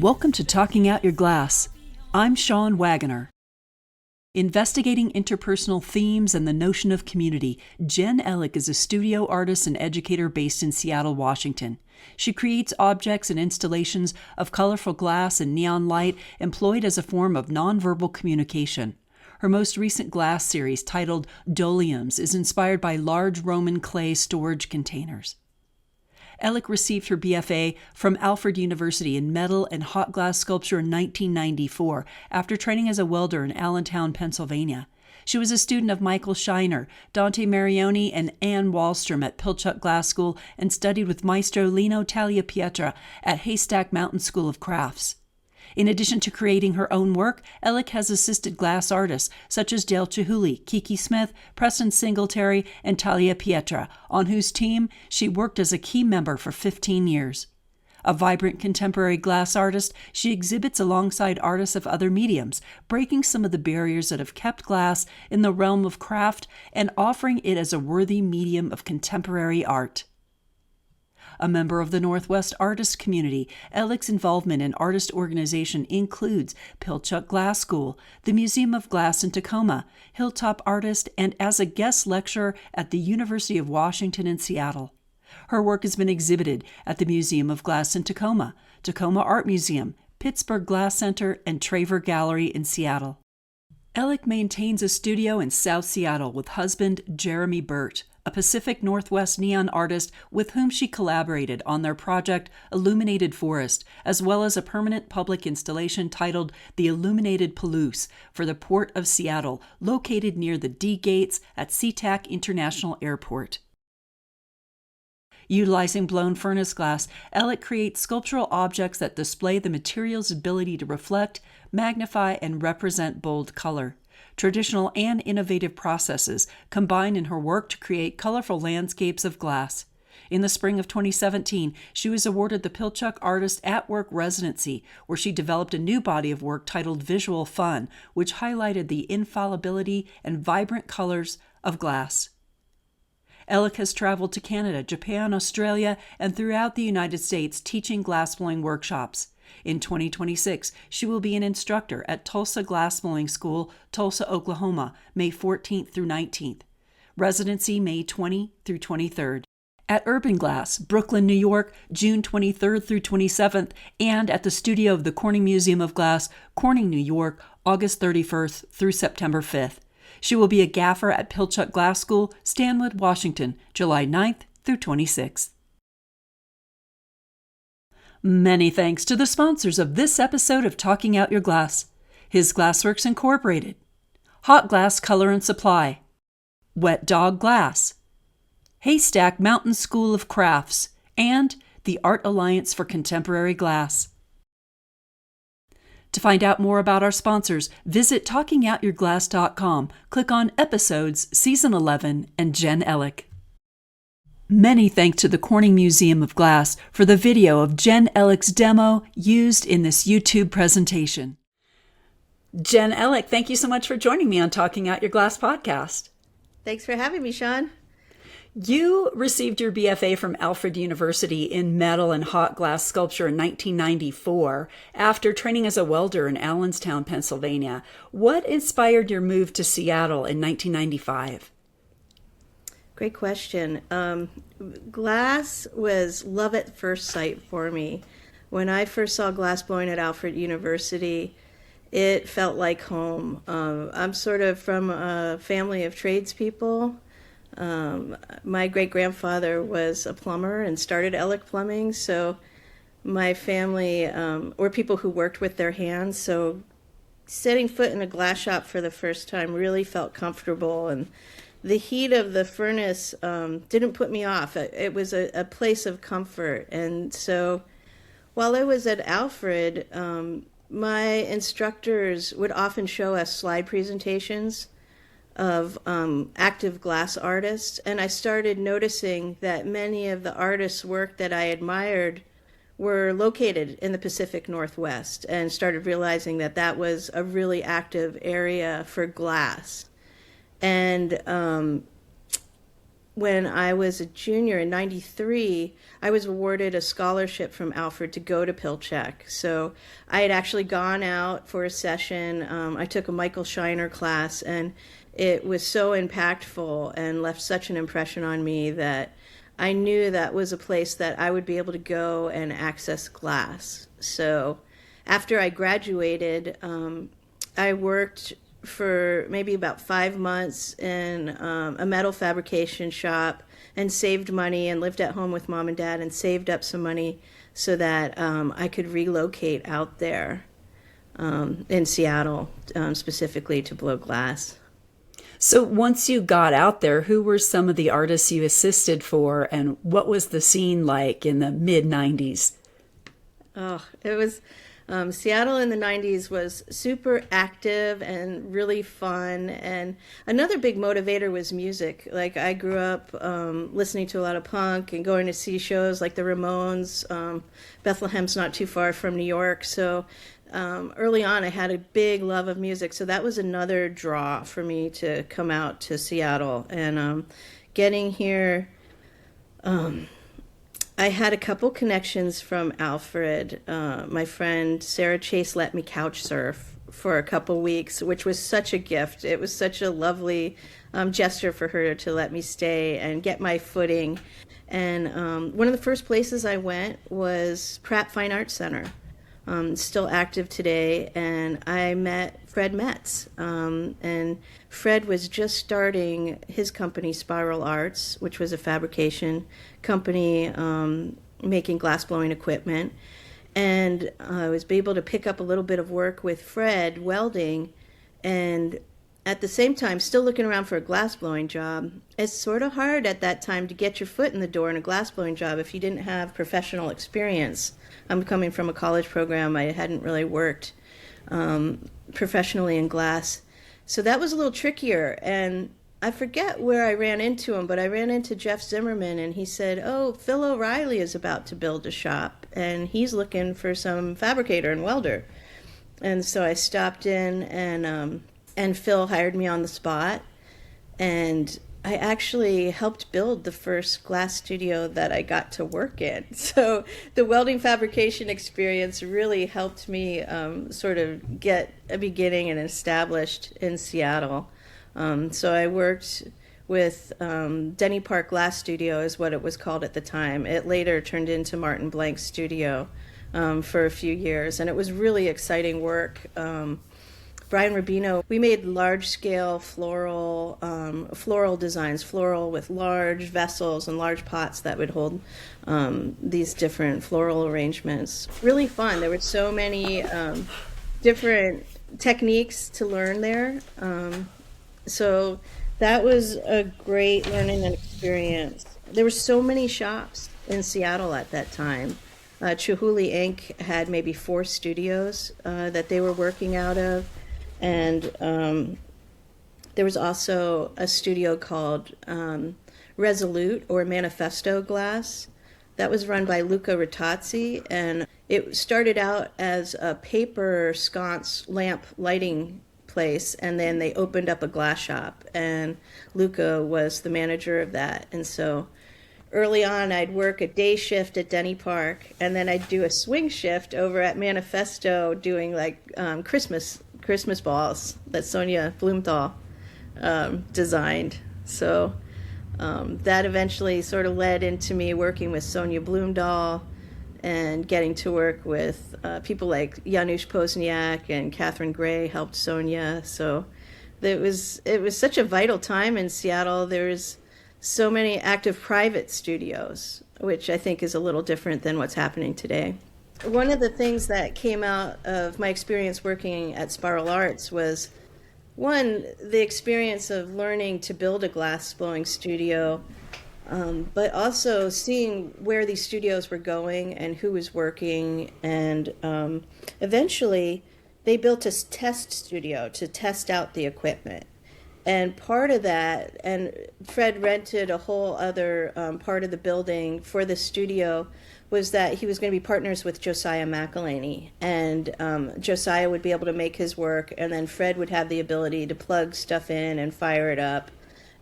Welcome to Talking Out Your Glass. I'm Sean Wagoner. Investigating interpersonal themes and the notion of community, Jen Elek is a studio artist and educator based in Seattle, Washington. She creates objects and installations of colorful glass and neon light employed as a form of nonverbal communication. Her most recent glass series, titled Doliums, is inspired by large Roman clay storage containers. Elek received her BFA from Alfred University in metal and hot glass sculpture in 1994 after training as a welder in Allentown, Pennsylvania. She was a student of Michael Scheiner, Dante Marioni, and Ann Wahlstrom at Pilchuck Glass School and studied with Maestro Lino Tagliapietra at Haystack Mountain School of Crafts. In addition to creating her own work, Elek has assisted glass artists such as Dale Chihuly, Kiki Smith, Preston Singletary, and Tagliapietra, on whose team she worked as a key member for 15 years. A vibrant contemporary glass artist, she exhibits alongside artists of other mediums, breaking some of the barriers that have kept glass in the realm of craft and offering it as a worthy medium of contemporary art. A member of the Northwest artist community, Elek's involvement in artist organization includes Pilchuck Glass School, the Museum of Glass in Tacoma, Hilltop Artist, and as a guest lecturer at the University of Washington in Seattle. Her work has been exhibited at the Museum of Glass in Tacoma, Tacoma Art Museum, Pittsburgh Glass Center, and Traver Gallery in Seattle. Elek maintains a studio in South Seattle with husband Jeremy Burt, a Pacific Northwest neon artist with whom she collaborated on their project Illuminated Forest, as well as a permanent public installation titled The Illuminated Palouse for the Port of Seattle, located near the D gates at SeaTac International Airport. Utilizing blown furnace glass, Elek creates sculptural objects that display the material's ability to reflect, magnify, and represent bold color. Traditional and innovative processes combine in her work to create colorful landscapes of glass. In the spring of 2017, she was awarded the Pilchuck Artist at Work Residency, where she developed a new body of work titled Visual Fun, which highlighted the infallibility and vibrant colors of glass. Elek has traveled to Canada, Japan, Australia, and throughout the United States teaching glassblowing workshops. In 2026, she will be an instructor at Tulsa Glassblowing School, Tulsa, Oklahoma, May 14th through 19th. Residency May 20 through 23rd. At Urban Glass, Brooklyn, New York, June 23rd through 27th, and at the studio of the Corning Museum of Glass, Corning, New York, August 31st through September 5th. She will be a gaffer at Pilchuck Glass School, Stanwood, Washington, July 9th through 26th. Many thanks to the sponsors of this episode of Talking Out Your Glass: His Glassworks Incorporated, Hot Glass Color and Supply, Wet Dog Glass, Haystack Mountain School of Crafts, and the Art Alliance for Contemporary Glass. To find out more about our sponsors, visit TalkingOutYourGlass.com, click on Episodes, Season 11, and Jen Elek. Many thanks to the Corning Museum of Glass for the video of Jen Elek's demo used in this YouTube presentation. Jen Elek, thank you so much for joining me on Talking Out Your Glass podcast. Thanks for having me, Sean. You received your BFA from Alfred University in metal and hot glass sculpture in 1994 after training as a welder in Allentown, Pennsylvania. What inspired your move to Seattle in 1995? Great question. Glass was love at first sight for me. When I first saw glass blowing at Alfred University, it felt like home. I'm sort of from a family of tradespeople. My great-grandfather was a plumber and started Elek Plumbing, so my family were people who worked with their hands, so setting foot in a glass shop for the first time really felt comfortable, and the heat of the furnace didn't put me off. It was a place of comfort, and so while I was at Alfred, my instructors would often show us slide presentations of active glass artists, and I started noticing that many of the artists' work that I admired were located in the Pacific Northwest, and started realizing that that was a really active area for glass. And when I was a junior in '93, I was awarded a scholarship from Alfred to go to Pilchuck. So I had actually gone out for a session. I took a Michael Scheiner class, and it was so impactful and left such an impression on me that I knew that was a place that I would be able to go and access glass. So after I graduated, I worked for maybe about 5 months in a metal fabrication shop and saved money and lived at home with mom and dad and saved up some money so that I could relocate out there in Seattle, specifically to blow glass. So once you got out there, who were some of the artists you assisted for, and what was the scene like in the mid-90s? Oh, it was Seattle in the 90s was super active and really fun. And another big motivator was music. Like I grew up listening to a lot of punk and going to see shows like the Ramones. Bethlehem's not too far from New York. So early on, I had a big love of music. So that was another draw for me to come out to Seattle. And getting here, I had a couple connections from Alfred. My friend Sarah Chase let me couch surf for a couple weeks, which was such a gift. It was such a lovely gesture for her to let me stay and get my footing. And one of the first places I went was Pratt Fine Arts Center, still active today. And I met Fred Metz. And Fred was just starting his company, Spiral Arts, which was a fabrication company making glassblowing equipment. And I was able to pick up a little bit of work with Fred welding, and at the same time still looking around for a glassblowing job. It's sort of hard at that time to get your foot in the door in a glassblowing job if you didn't have professional experience. I'm coming from a college program. I hadn't really worked professionally in glass. So that was a little trickier, and I forget where I ran into him, but I ran into Jeff Zimmerman, and he said, "Oh, Phil O'Reilly is about to build a shop, and he's looking for some fabricator and welder." And so I stopped in, and Phil hired me on the spot, and I actually helped build the first glass studio that I got to work in. So the welding fabrication experience really helped me sort of get a beginning and established in Seattle. So I worked with Denny Park Glass Studio is what it was called at the time. It later turned into Martin Blank's studio for a few years, and it was really exciting work. Brian Rubino, we made large-scale floral designs, floral with large vessels and large pots that would hold these different floral arrangements. Really fun. There were so many different techniques to learn there. So that was a great learning and experience. There were so many shops in Seattle at that time. Chihuly Inc. had maybe 4 studios that they were working out of. And there was also a studio called Resolute or Manifesto Glass that was run by Luca Rattazzi, and it started out as a paper sconce lamp lighting place, and then they opened up a glass shop, and Luca was the manager of that. And so early on, I'd work a day shift at Denny Park, and then I'd do a swing shift over at Manifesto doing like Christmas balls that Sonia Blumenthal designed. So that eventually sort of led into me working with Sonia Blumenthal and getting to work with people like Janusz Pozniak and Catherine Gray helped Sonia. So it was such a vital time in Seattle. There's so many active private studios, which I think is a little different than what's happening today. One of the things that came out of my experience working at Spiral Arts was, one, the experience of learning to build a glass blowing studio, but also seeing where these studios were going and who was working. And eventually, they built a test studio to test out the equipment. And part of that, and Fred rented a whole other part of the building for the studio, was that he was going to be partners with Josiah McElhaney, and Josiah would be able to make his work, and then Fred would have the ability to plug stuff in and fire it up.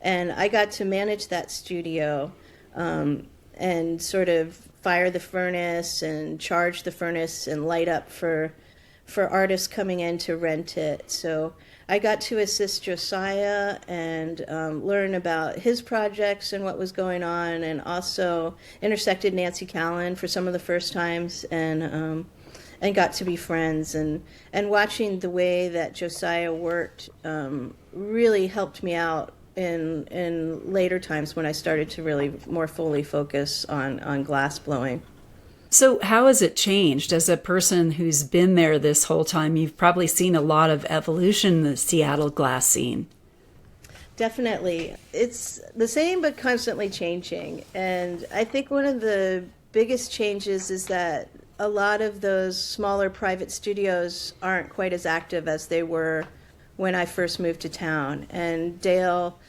And I got to manage that studio, and sort of fire the furnace and charge the furnace and light up for artists coming in to rent it. So I got to assist Josiah and learn about his projects and what was going on, and also intersected Nancy Callan for some of the first times, and got to be friends. And watching the way that Josiah worked really helped me out in later times when I started to really more fully focus on glass blowing. So how has it changed? As a person who's been there this whole time, you've probably seen a lot of evolution in the Seattle glass scene. Definitely. It's the same but constantly changing. And I think one of the biggest changes is that a lot of those smaller private studios aren't quite as active as they were when I first moved to town. And Dale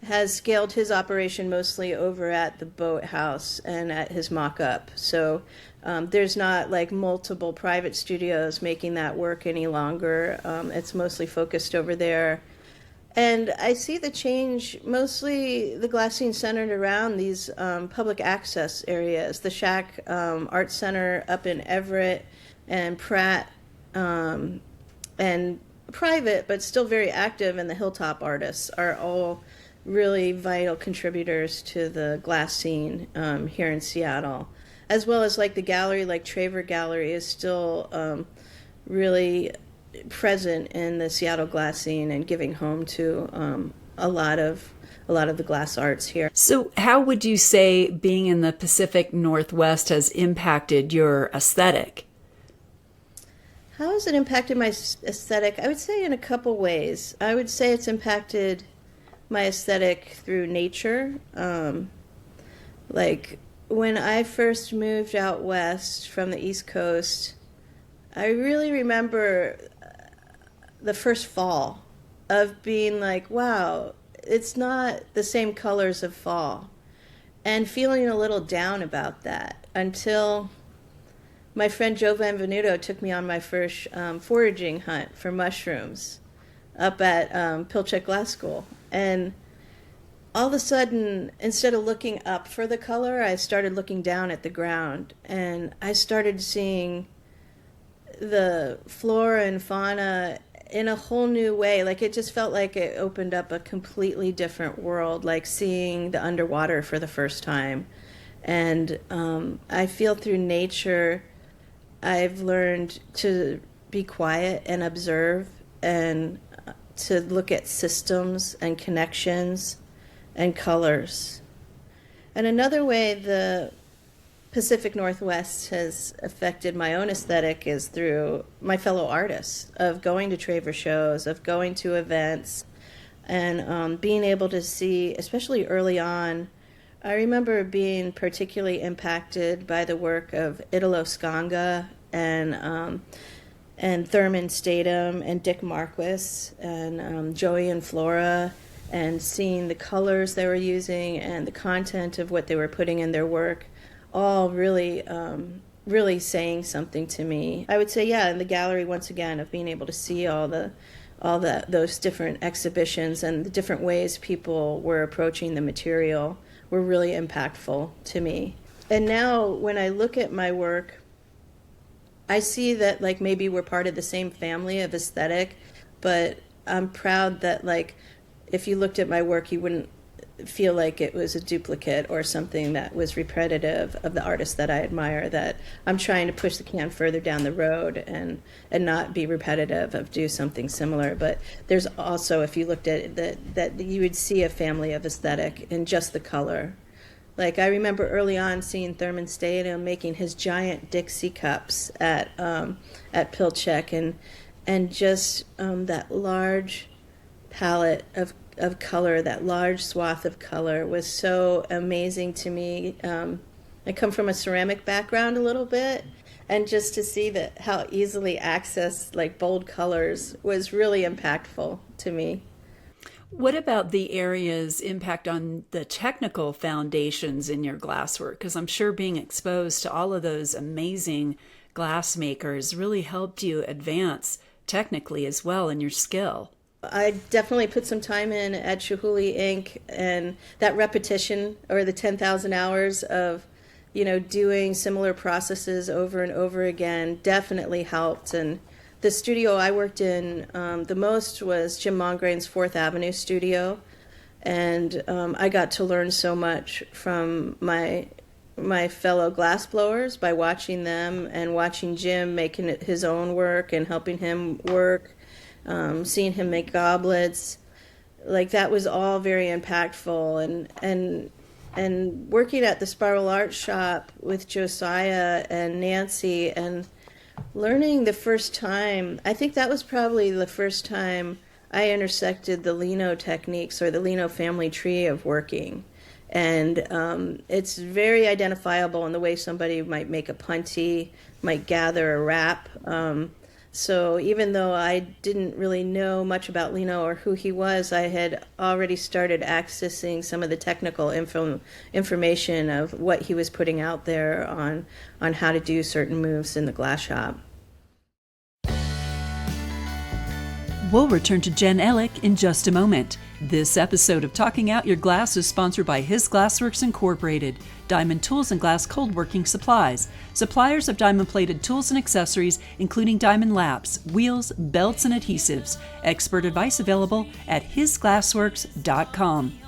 has scaled his operation mostly over at the boathouse and at his mock-up. So there's not like multiple private studios making that work any longer. It's mostly focused over there. And I see the change, mostly the glass scene centered around these public access areas. The Shack Art Center up in Everett, and Pratt, and private but still very active, and the Hilltop artists are all really vital contributors to the glass scene here in Seattle. As well as like the gallery, like Traver Gallery is still really present in the Seattle glass scene and giving home to a lot of the glass arts here. So how would you say being in the Pacific Northwest has impacted your aesthetic? How has it impacted my aesthetic? I would say in a couple ways. I would say it's impacted my aesthetic through nature. Like when I first moved out west from the East Coast, I really remember the first fall of being like, wow, it's not the same colors of fall, and feeling a little down about that until my friend Joe Benvenuto took me on my first foraging hunt for mushrooms up at Pilchuck Glass School. And all of a sudden, instead of looking up for the color, I started looking down at the ground, and I started seeing the flora and fauna in a whole new way. Like it just felt like it opened up a completely different world, like seeing the underwater for the first time. And I feel through nature, I've learned to be quiet and observe, and to look at systems and connections and colors. And another way the Pacific Northwest has affected my own aesthetic is through my fellow artists, of going to Traver shows, of going to events, and being able to see, especially early on, I remember being particularly impacted by the work of Italo Scanga and Thurman Statham and Dick Marquis and Joey and Flora, and seeing the colors they were using and the content of what they were putting in their work, all really really saying something to me. I would say, yeah, in the gallery, once again, of being able to see all those different exhibitions and the different ways people were approaching the material were really impactful to me. And now when I look at my work, I see that like maybe we're part of the same family of aesthetic, but I'm proud that like if you looked at my work, you wouldn't feel like it was a duplicate or something that was repetitive of the artists that I admire, that I'm trying to push the can further down the road and not be repetitive, of do something similar. But there's also, if you looked at it, that you would see a family of aesthetic in just the color. Like I remember early on seeing Thurman Statham making his giant Dixie cups at Pilchuck, and just that large palette of color, that large swath of color was so amazing to me. I come from a ceramic background a little bit, and just to see that how easily accessed like bold colors was really impactful to me. What about the area's impact on the technical foundations in your glasswork? Because I'm sure being exposed to all of those amazing glass makers really helped you advance technically as well in your skill. I definitely put some time in at Chihuly Inc. and that repetition, or the 10,000 hours of, doing similar processes over and over again, definitely helped. And the studio I worked in the most was Jim Mongrain's Fourth Avenue studio, and I got to learn so much from my fellow glassblowers by watching them and watching Jim making it his own work and helping him work, seeing him make goblets. Like, that was all very impactful. And working at the Spiral Art Shop with Josiah and Nancy and learning the first time, I think that was probably the first time I intersected the Lino techniques, or the Lino family tree of working. And it's very identifiable in the way somebody might make a punty, might gather a wrap. So even though I didn't really know much about Lino or who he was, I had already started accessing some of the technical information of what he was putting out there on how to do certain moves in the glass shop. We'll return to Jen Elek in just a moment. This episode of Talking Out Your Glass is sponsored by His Glassworks Incorporated, diamond tools and glass cold working supplies, suppliers of diamond-plated tools and accessories, including diamond laps, wheels, belts, and adhesives. Expert advice available at hisglassworks.com.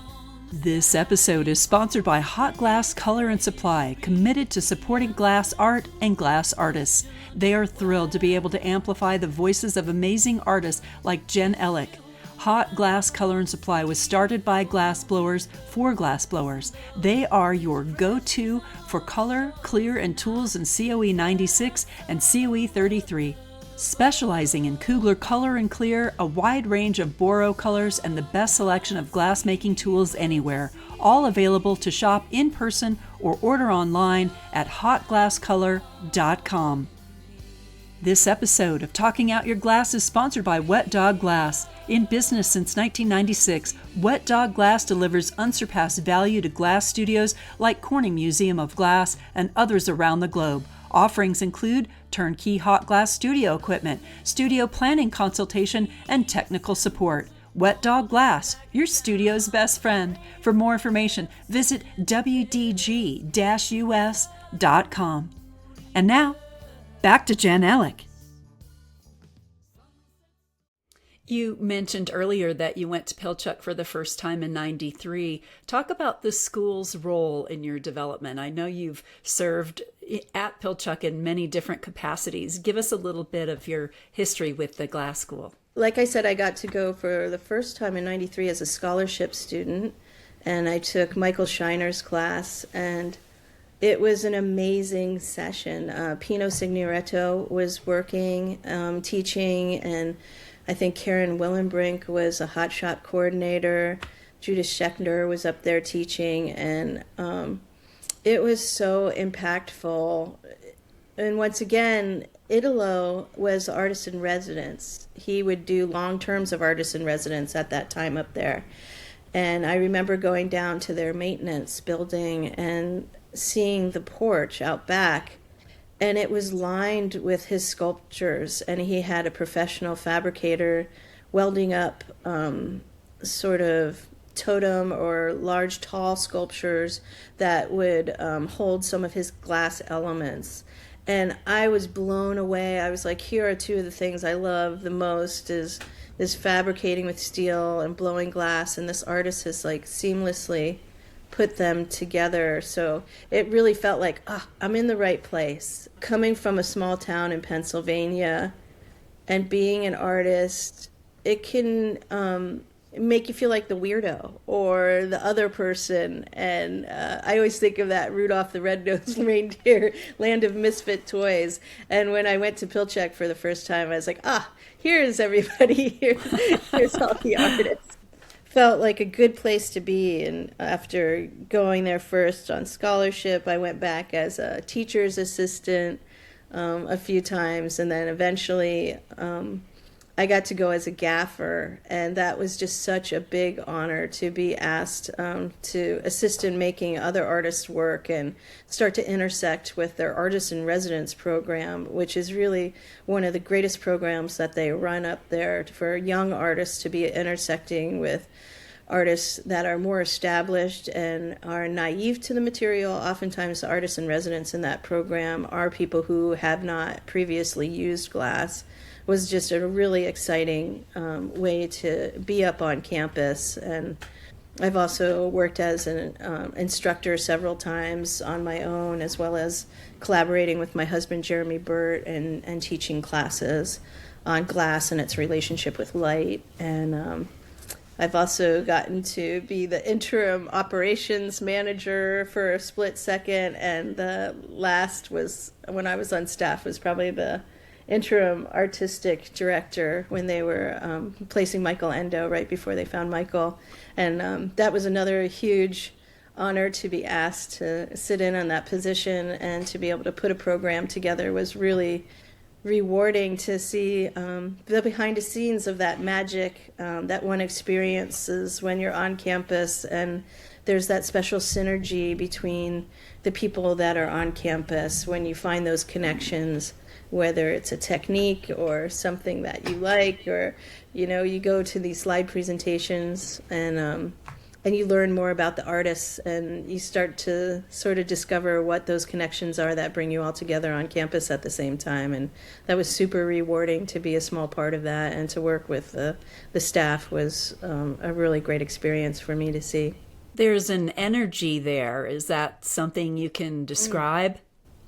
This episode is sponsored by Hot Glass Color and Supply, committed to supporting glass art and glass artists. They are thrilled to be able to amplify the voices of amazing artists like Jen Elek. Hot Glass Color and Supply was started by glassblowers for glassblowers. They are your go-to for color, clear, and tools in COE 96 and COE 33. Specializing in Kugler color and clear, a wide range of Boro colors, and the best selection of glass-making tools anywhere. All available to shop in person or order online at hotglasscolor.com. This episode of Talking Out Your Glass is sponsored by Wet Dog Glass. In business since 1996, Wet Dog Glass delivers unsurpassed value to glass studios like Corning Museum of Glass and others around the globe. Offerings include turnkey hot glass studio equipment, studio planning consultation, and technical support. Wet Dog Glass, your studio's best friend. For more information, visit wdg-us.com. And now, back to Jen Elek. You mentioned earlier that you went to Pilchuck for the first time in '93. Talk about the school's role in your development. I know you've served at Pilchuck in many different capacities. Give us a little bit of your history with the glass school. Like I said, I got to go for the first time in '93 as a scholarship student, and I took Michael Scheiner's class, and it was an amazing session. Pino Signoretto was working, teaching, and I think Karen Willenbrink was a hot shop coordinator. Judith Schechter was up there teaching, and it was so impactful. And once again, Italo was artist in residence. He would do long terms of artist in residence at that time up there. And I remember going down to their maintenance building and seeing the porch out back, and it was lined with his sculptures, and he had a professional fabricator welding up sort of totem or large tall sculptures that would hold some of his glass elements. And I was blown away. I was like, here are two of the things I love the most, is fabricating with steel and blowing glass, and this artist has like seamlessly put them together. So it really felt like, I'm in the right place. Coming from a small town in Pennsylvania and being an artist, it can make you feel like the weirdo or the other person. And I always think of that Rudolph the Red-Nosed Reindeer, land of misfit toys. And when I went to Pilchuck for the first time, I was like, here's everybody. Here's all the artists. Felt like a good place to be. And after going there first on scholarship, I went back as a teacher's assistant a few times, and then eventually I got to go as a gaffer, and that was just such a big honor to be asked to assist in making other artists' work and start to intersect with their Artist in Residence program, which is really one of the greatest programs that they run up there for young artists to be intersecting with artists that are more established and are naive to the material. Oftentimes the artists in residence in that program are people who have not previously used glass. Was just a really exciting way to be up on campus. And I've also worked as an instructor several times on my own, as well as collaborating with my husband Jeremy Burt and teaching classes on glass and its relationship with light. And I've also gotten to be the interim operations manager for a split second, and the last was when I was on staff was probably the interim artistic director when they were placing Michael Endo right before they found Michael. And that was another huge honor to be asked to sit in on that position and to be able to put a program together. Was really rewarding to see the behind the scenes of that magic that one experiences when you're on campus, and there's that special synergy between the people that are on campus when you find those connections, whether it's a technique or something that you like, or you go to these slide presentations and you learn more about the artists, and you start to sort of discover what those connections are that bring you all together on campus at the same time. And that was super rewarding to be a small part of that, and to work with the staff was a really great experience for me to see. There's an energy there. Is that something you can describe?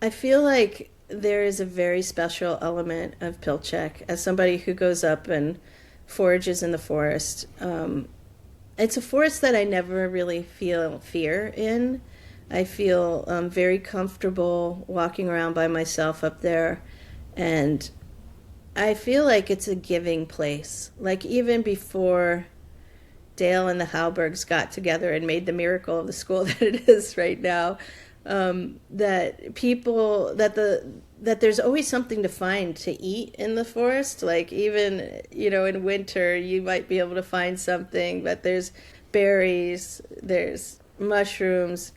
I feel like there is a very special element of Pilchuck. As somebody who goes up and forages in the forest, it's a forest that I never really feel fear in. I feel very comfortable walking around by myself up there, and I feel like it's a giving place. Like even before Dale and the Halbergs got together and made the miracle of the school that it is right now, that people that there's always something to find to eat in the forest. Like even in winter you might be able to find something, but there's berries, there's mushrooms,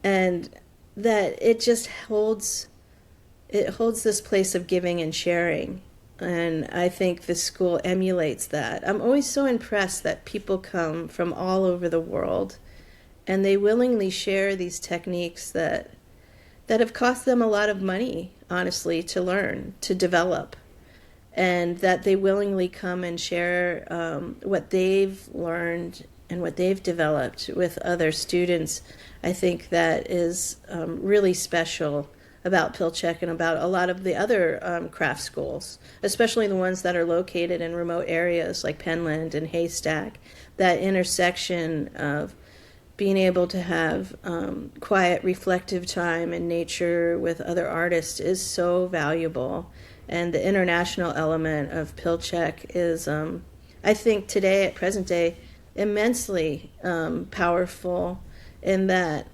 and that it just holds this place of giving and sharing. And I think the school emulates that. I'm always so impressed that people come from all over the world and they willingly share these techniques that have cost them a lot of money, honestly, to learn, to develop, and that they willingly come and share what they've learned and what they've developed with other students. I think that is really special about Pilchuck and about a lot of the other craft schools, especially the ones that are located in remote areas like Penland and Haystack. That intersection of being able to have quiet, reflective time in nature with other artists is so valuable. And the international element of Pilchuck is, I think today, at present day, immensely powerful in that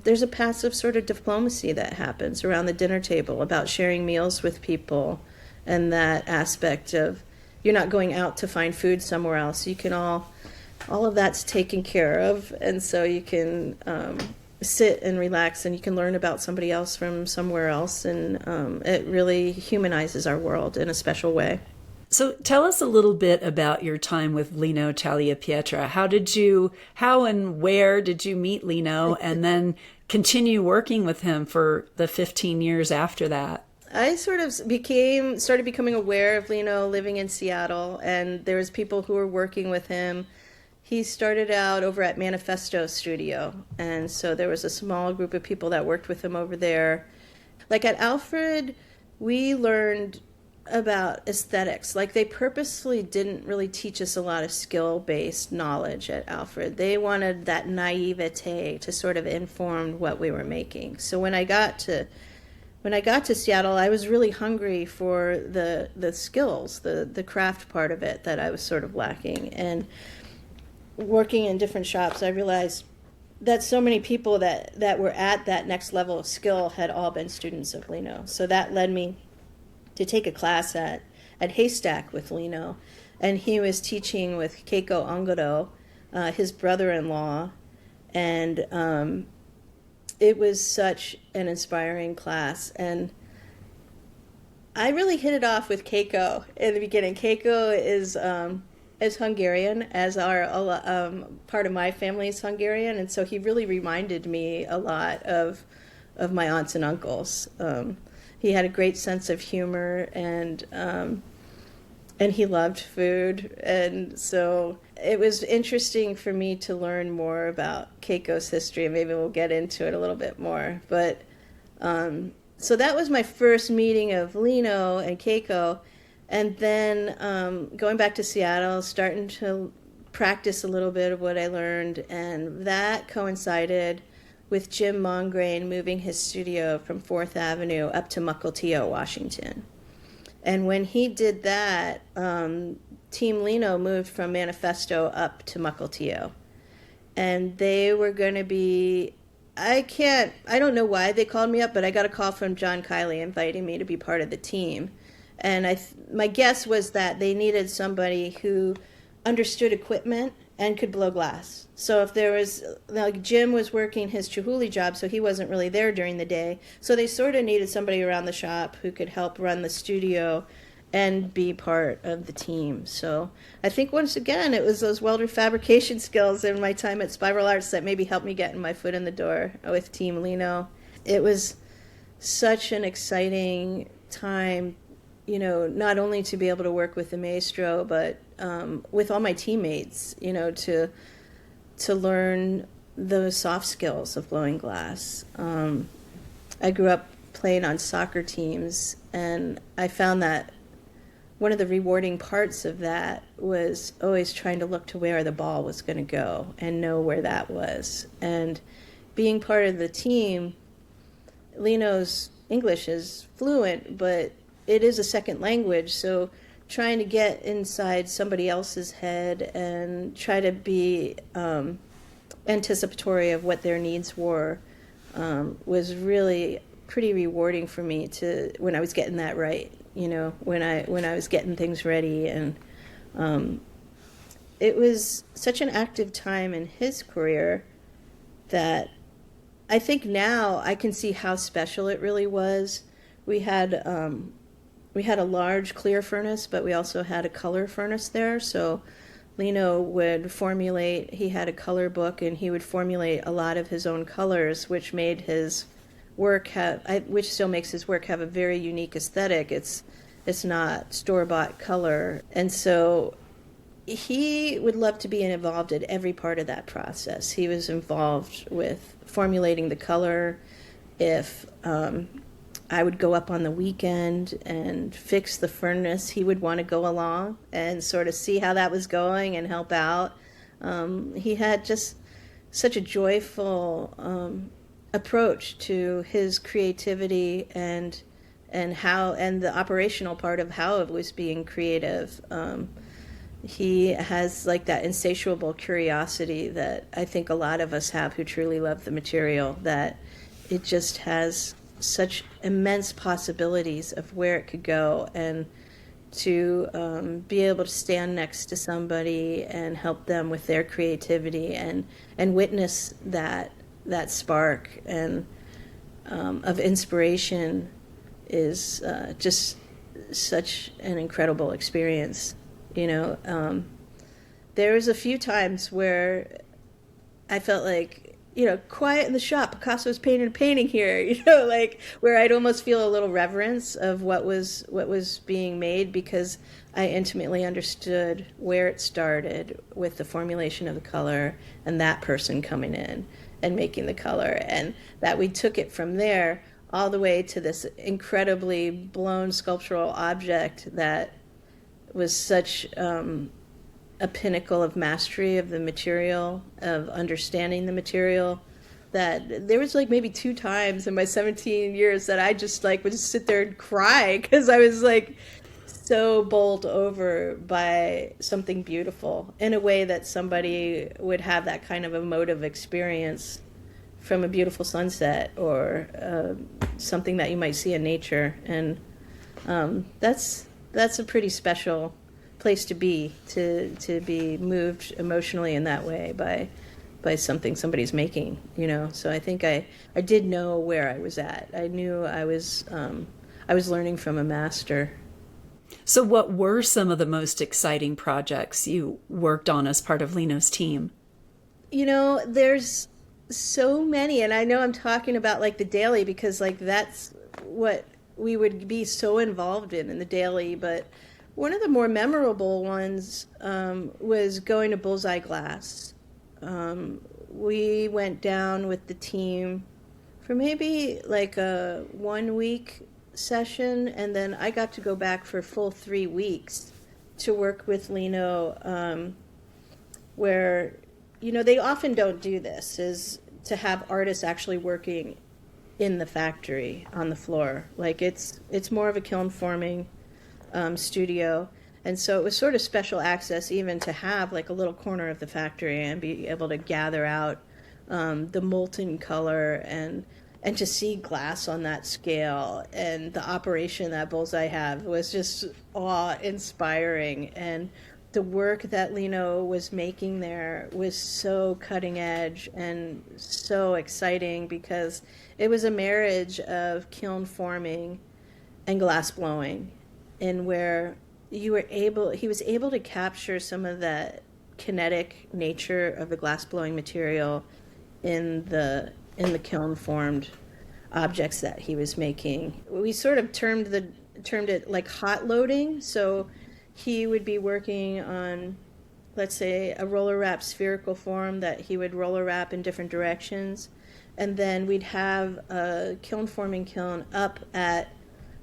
there's a passive sort of diplomacy that happens around the dinner table about sharing meals with people, and that aspect of you're not going out to find food somewhere else. You can all of that's taken care of, and so you can sit and relax, and you can learn about somebody else from somewhere else, and it really humanizes our world in a special way. So tell us a little bit about your time with Lino Tagliapietra. How and where did you meet Lino and then continue working with him for the 15 years after that? I sort of started becoming aware of Lino living in Seattle, and there was people who were working with him. He started out over at Manifesto Studio, and so there was a small group of people that worked with him over there. Like at Alfred, we learned about aesthetics. Like they purposely didn't really teach us a lot of skill-based knowledge at Alfred. They wanted that naivete to sort of inform what we were making. So when I got to Seattle, I was really hungry for the skills, the craft part of it that I was sort of lacking. And working in different shops, I realized that so many people that were at that next level of skill had all been students of Lino. So that led me to take a class at at Haystack with Lino, and he was teaching with Keiko Ongoro, his brother-in-law, and it was such an inspiring class. And I really hit it off with Keiko in the beginning. Keiko is Hungarian, as our part of my family is Hungarian, and so he really reminded me a lot of my aunts and uncles. He had a great sense of humor, and he loved food, and so it was interesting for me to learn more about Keiko's history, and maybe we'll get into it a little bit more. But so that was my first meeting of Lino and Keiko. And then going back to Seattle, starting to practice a little bit of what I learned, and that coincided with Jim Mongrain moving his studio from 4th Avenue up to Mukilteo, Washington. And when he did that, Team Lino moved from Manifesto up to Mukilteo. And they were going to be, I don't know why they called me up, but I got a call from John Chihuly inviting me to be part of the team. And my guess was that they needed somebody who understood equipment and could blow glass. So if there was, like, Jim was working his Chihuly job, so he wasn't really there during the day. So they sort of needed somebody around the shop who could help run the studio and be part of the team. So I think once again, it was those welder fabrication skills in my time at Spiral Arts that maybe helped me get my foot in the door with Team Lino. It was such an exciting time, not only to be able to work with the maestro, but with all my teammates, to learn the soft skills of blowing glass. I grew up playing on soccer teams, and I found that one of the rewarding parts of that was always trying to look to where the ball was going to go and know where that was. And being part of the team, Lino's English is fluent, but it is a second language, so trying to get inside somebody else's head and try to be anticipatory of what their needs were was really pretty rewarding for me when I was getting that right, when I was getting things ready. And it was such an active time in his career that I think now I can see how special it really was. We had a large clear furnace, but we also had a color furnace there. So Lino would formulate, he had a color book, and he would formulate a lot of his own colors, which made his work which still makes his work have a very unique aesthetic. It's not store-bought color. And so he would love to be involved at every part of that process. He was involved with formulating the color. If I would go up on the weekend and fix the furnace, he would want to go along and sort of see how that was going and help out. He had just such a joyful approach to his creativity and the operational part of how it was being creative. He has like that insatiable curiosity that I think a lot of us have who truly love the material, that it just has such immense possibilities of where it could go, and to be able to stand next to somebody and help them with their creativity and witness that spark and of inspiration is just such an incredible experience. There was a few times where I felt like, quiet in the shop, Picasso's painting a painting here, like where I'd almost feel a little reverence of what was being made, because I intimately understood where it started with the formulation of the color and that person coming in and making the color, and that we took it from there all the way to this incredibly blown sculptural object that was such a pinnacle of mastery of the material, of understanding the material, that there was like maybe 2 times in my 17 years that I just like would just sit there and cry because I was like so bowled over by something beautiful in a way that somebody would have that kind of emotive experience from a beautiful sunset or something that you might see in nature. And that's that's a pretty special place to be moved emotionally in that way by something somebody's making, you know. So I think I did know where I was at. I knew I was learning from a master. So what were some of the most exciting projects you worked on as part of Lino's team? You know, there's so many, and I know I'm talking about like the daily because like that's what we would be so involved in the daily, but one of the more memorable ones was going to Bullseye Glass. We went down with the team for maybe like a 1 week session, and then I got to go back for a full 3 weeks to work with Lino, where, you know, they often don't do this, is to have artists actually working in the factory on the floor. Like it's more of a kiln forming studio. And so it was sort of special access even to have like a little corner of the factory and be able to gather out the molten color and to see glass on that scale. And the operation that Bullseye have was just awe-inspiring. And the work that Lino was making there was so cutting edge and so exciting because it was a marriage of kiln forming and glass blowing, in where he was able to capture some of that kinetic nature of the glass blowing material in the kiln formed objects that he was making. We sort of termed it like hot loading. So he would be working on, let's say, a roller wrap spherical form that he would roller wrap in different directions, and then we'd have a kiln forming kiln up at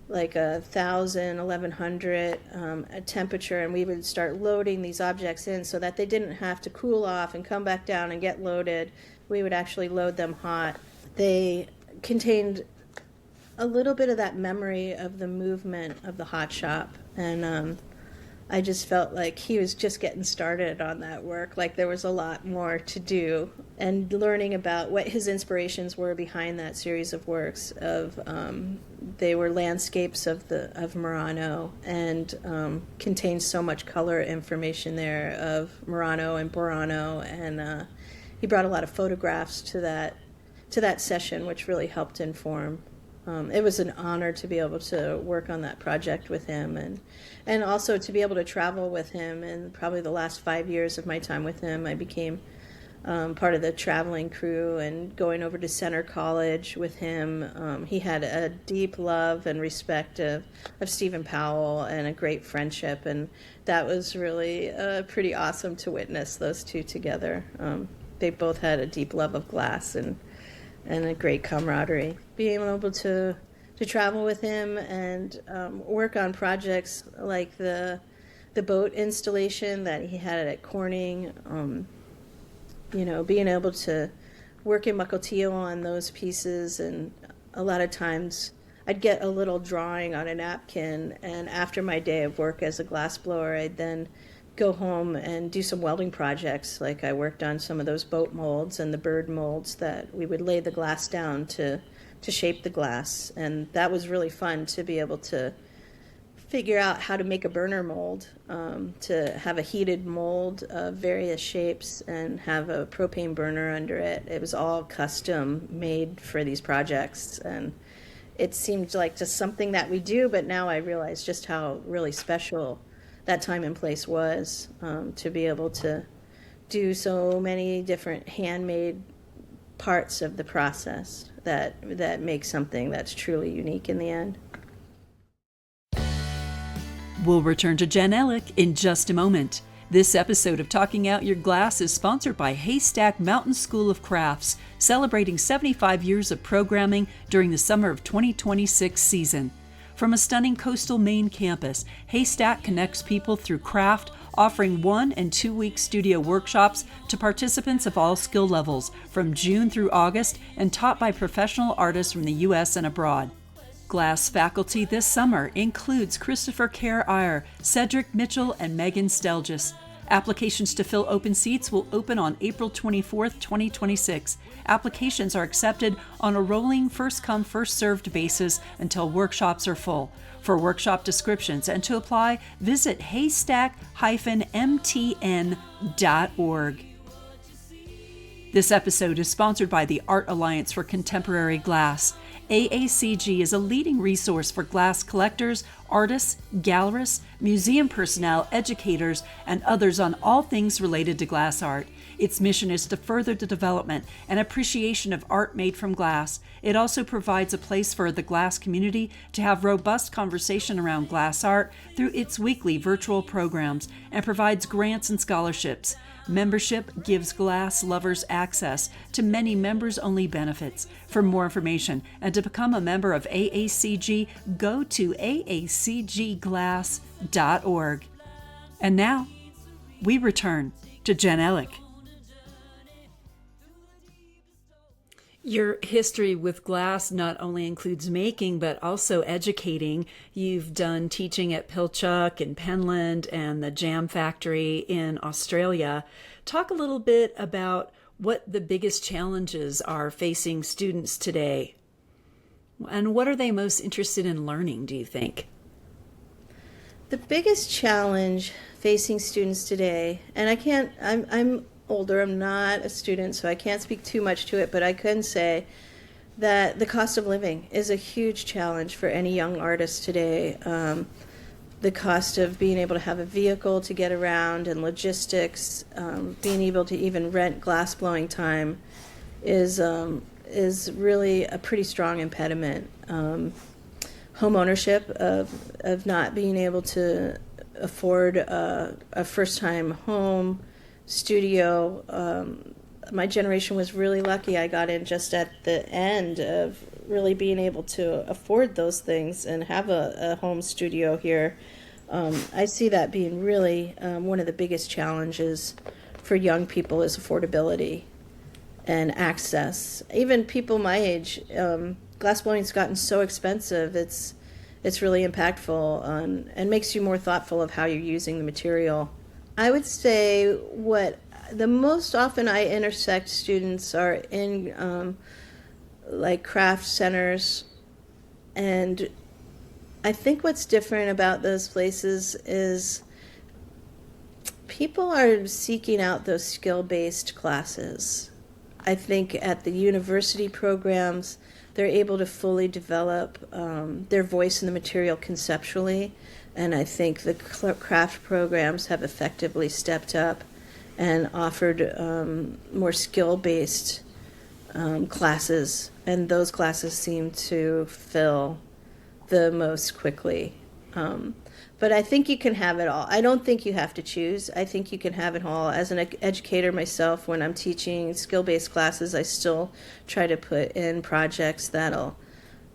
like 1,000, 1,100 temperature, and we would start loading these objects in so that they didn't have to cool off and come back down and get loaded. We would actually load them hot. They contained a little bit of that memory of the movement of the hot shop, and I just felt like he was just getting started on that work. Like there was a lot more to do, and learning about what his inspirations were behind that series of works. They were landscapes of Murano, and contained so much color information there of Murano and Burano, and he brought a lot of photographs to that session, which really helped inform. It was an honor to be able to work on that project with him, and also to be able to travel with him. And probably the last 5 years of my time with him, I became part of the traveling crew and going over to Center College with him. He had a deep love and respect of Stephen Powell and a great friendship, and that was really pretty awesome to witness those two together. They both had a deep love of glass and a great camaraderie. Being able to travel with him and work on projects like the boat installation that he had at Corning, being able to work in Mukilteo on those pieces, and a lot of times I'd get a little drawing on a napkin, and after my day of work as a glassblower, I'd then go home and do some welding projects. Like I worked on some of those boat molds and the bird molds that we would lay the glass down to shape the glass. And that was really fun to be able to figure out how to make a burner mold, to have a heated mold of various shapes and have a propane burner under it. It was all custom made for these projects. And it seemed like just something that we do, but now I realize just how really special that time and place was, to be able to do so many different handmade parts of the process that make something that's truly unique in the end. We'll return to Jen Elek in just a moment. This episode of Talking Out Your Glass is sponsored by Haystack Mountain School of Crafts, celebrating 75 years of programming during the summer of 2026 season. From a stunning coastal Maine campus, Haystack connects people through craft, offering 1- and 2-week studio workshops to participants of all skill levels from June through August, and taught by professional artists from the U.S. and abroad. Glass faculty this summer includes Christopher Kerr-Eyre, Cedric Mitchell, and Megan Stelgis. Applications to fill open seats will open on April 24th, 2026. Applications are accepted on a rolling first-come, first-served basis until workshops are full. For workshop descriptions and to apply, visit haystack-mtn.org. This episode is sponsored by the Art Alliance for Contemporary Glass. AACG is a leading resource for glass collectors, artists, gallerists, museum personnel, educators, and others on all things related to glass art. Its mission is to further the development and appreciation of art made from glass. It also provides a place for the glass community to have robust conversation around glass art through its weekly virtual programs and provides grants and scholarships. Membership gives glass lovers access to many members-only benefits. For more information and to become a member of AACG, go to aacgglass.org. And now, we return to Jen Elek. Your history with glass not only includes making, but also educating. You've done teaching at Pilchuck in Penland and the Jam Factory in Australia. Talk a little bit about what the biggest challenges are facing students today. And what are they most interested in learning, do you think? The biggest challenge facing students today, and I'm older, I'm not a student, so I can't speak too much to it, but I can say that the cost of living is a huge challenge for any young artist today. The cost of being able to have a vehicle to get around and logistics, being able to even rent glass blowing time is really a pretty strong impediment. Home ownership of not being able to afford a first-time home, studio. My generation was really lucky. I got in just at the end of really being able to afford those things and have a home studio here. I see that being really one of the biggest challenges for young people is affordability and access. Even people my age, glassblowing's gotten so expensive, it's really impactful and makes you more thoughtful of how you're using the material. I would say what the most often I intersect students are in like craft centers, and I think what's different about those places is people are seeking out those skill-based classes. I think at the university programs, they're able to fully develop their voice in the material conceptually. And I think the craft programs have effectively stepped up and offered more skill-based classes. And those classes seem to fill the most quickly. But I think you can have it all. I don't think you have to choose. I think you can have it all. As an educator myself, when I'm teaching skill-based classes, I still try to put in projects that'll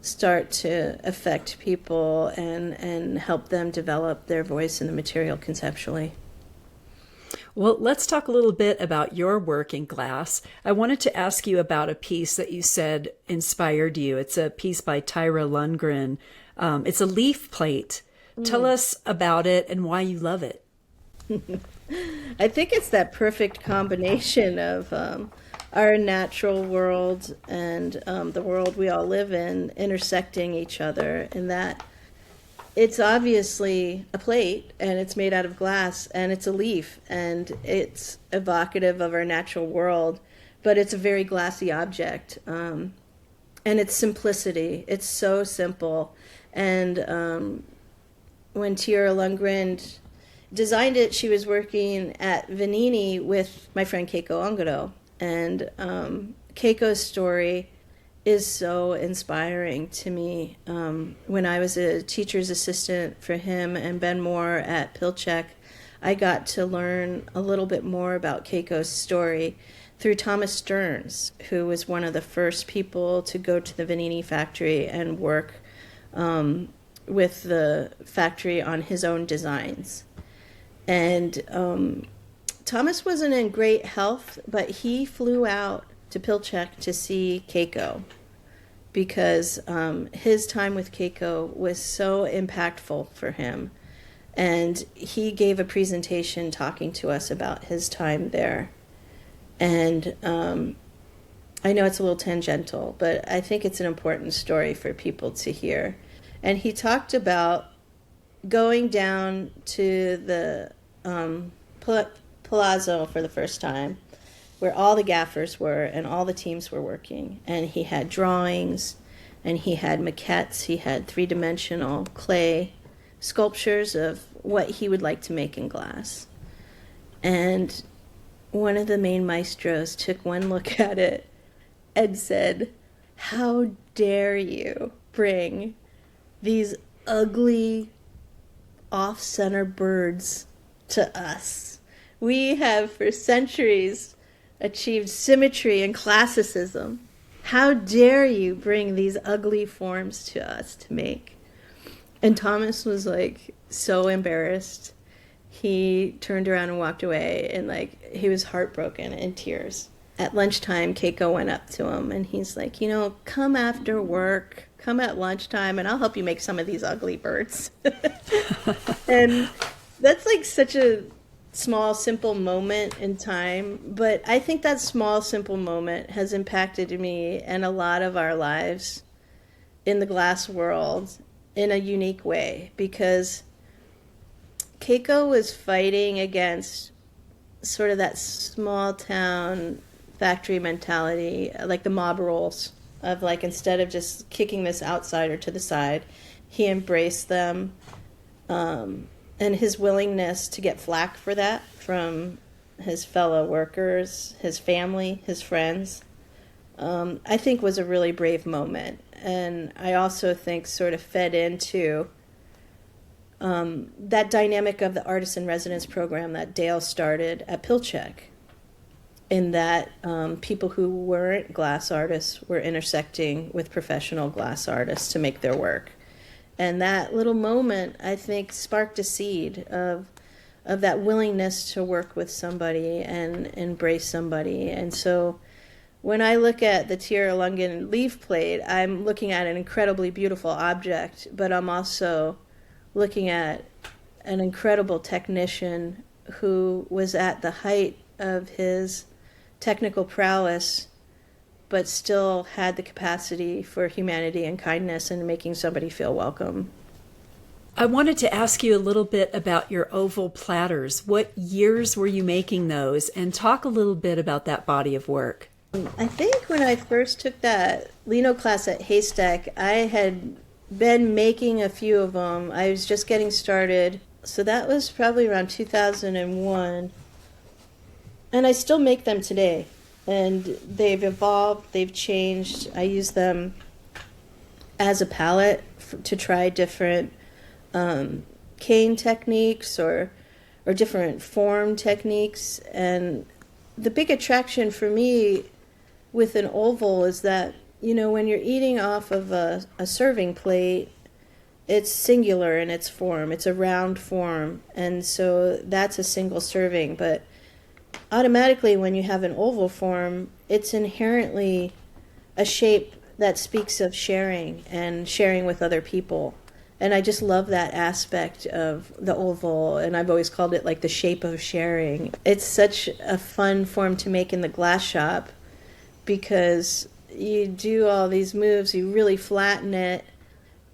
start to affect people and help them develop their voice in the material conceptually. Well, let's talk a little bit about your work in glass. I wanted to ask you about a piece that you said inspired you. It's a piece by Tyra Lundgren. It's a leaf plate. Tell us about it and why you love it. I think it's that perfect combination of our natural world and the world we all live in intersecting each other, in that it's obviously a plate and it's made out of glass and it's a leaf and it's evocative of our natural world, but it's a very glassy object. And its simplicity, it's so simple. And when Tyra Lundgren designed it, she was working at Vanini with my friend Keiko Ongaro. And Keiko's story is so inspiring to me. When I was a teacher's assistant for him and Ben Moore at Pilchuck, I got to learn a little bit more about Keiko's story through Thomas Stearns, who was one of the first people to go to the Vanini factory and work with the factory on his own designs. And Thomas wasn't in great health, but he flew out to Pilchuck to see Keiko because his time with Keiko was so impactful for him. And he gave a presentation talking to us about his time there. And I know it's a little tangential, but I think it's an important story for people to hear. And he talked about going down to the palazzo for the first time, where all the gaffers were and all the teams were working. And he had drawings, and he had maquettes, he had three-dimensional clay sculptures of what he would like to make in glass. And one of the main maestros took one look at it and said, "How dare you bring these ugly off-center birds to us? We have for centuries achieved symmetry and classicism. How dare you bring these ugly forms to us to make?" And Thomas was like so embarrassed. He turned around and walked away, and like he was heartbroken, in tears. At lunchtime, Keiko went up to him and he's like, "Come after work, come at lunchtime, and I'll help you make some of these ugly birds." And that's like such a small, simple moment in time. But I think that small, simple moment has impacted me and a lot of our lives in the glass world in a unique way, because Keiko was fighting against sort of that small town factory mentality, like the mob rules of like, instead of just kicking this outsider to the side, he embraced them, and his willingness to get flack for that from his fellow workers, his family, his friends, I think was a really brave moment. And I also think sort of fed into that dynamic of the artist in residence program that Dale started at Pilchuck, in that people who weren't glass artists were intersecting with professional glass artists to make their work. And that little moment, I think, sparked a seed of that willingness to work with somebody and embrace somebody. And so when I look at the Tiralungan leaf plate, I'm looking at an incredibly beautiful object, but I'm also looking at an incredible technician who was at the height of his technical prowess, but still had the capacity for humanity and kindness and making somebody feel welcome. I wanted to ask you a little bit about your oval platters. What years were you making those? And talk a little bit about that body of work. I think when I first took that Lino class at Haystack, I had been making a few of them. I was just getting started. So that was probably around 2001. And I still make them today. And they've evolved, they've changed. I use them as a palette to try different cane techniques or different form techniques. And the big attraction for me with an oval is that, when you're eating off of a serving plate, it's singular in its form. It's a round form. And so that's a single serving. But automatically when you have an oval form, it's inherently a shape that speaks of sharing and sharing with other people. And I just love that aspect of the oval, and I've always called it like the shape of sharing. It's such a fun form to make in the glass shop because you do all these moves, you really flatten it,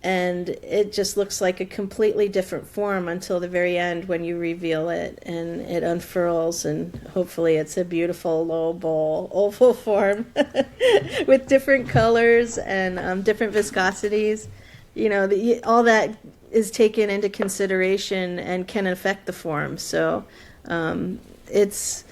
and it just looks like a completely different form until the very end when you reveal it and it unfurls, and hopefully it's a beautiful low bowl oval form with different colors and different viscosities. All that is taken into consideration and can affect the form. So it's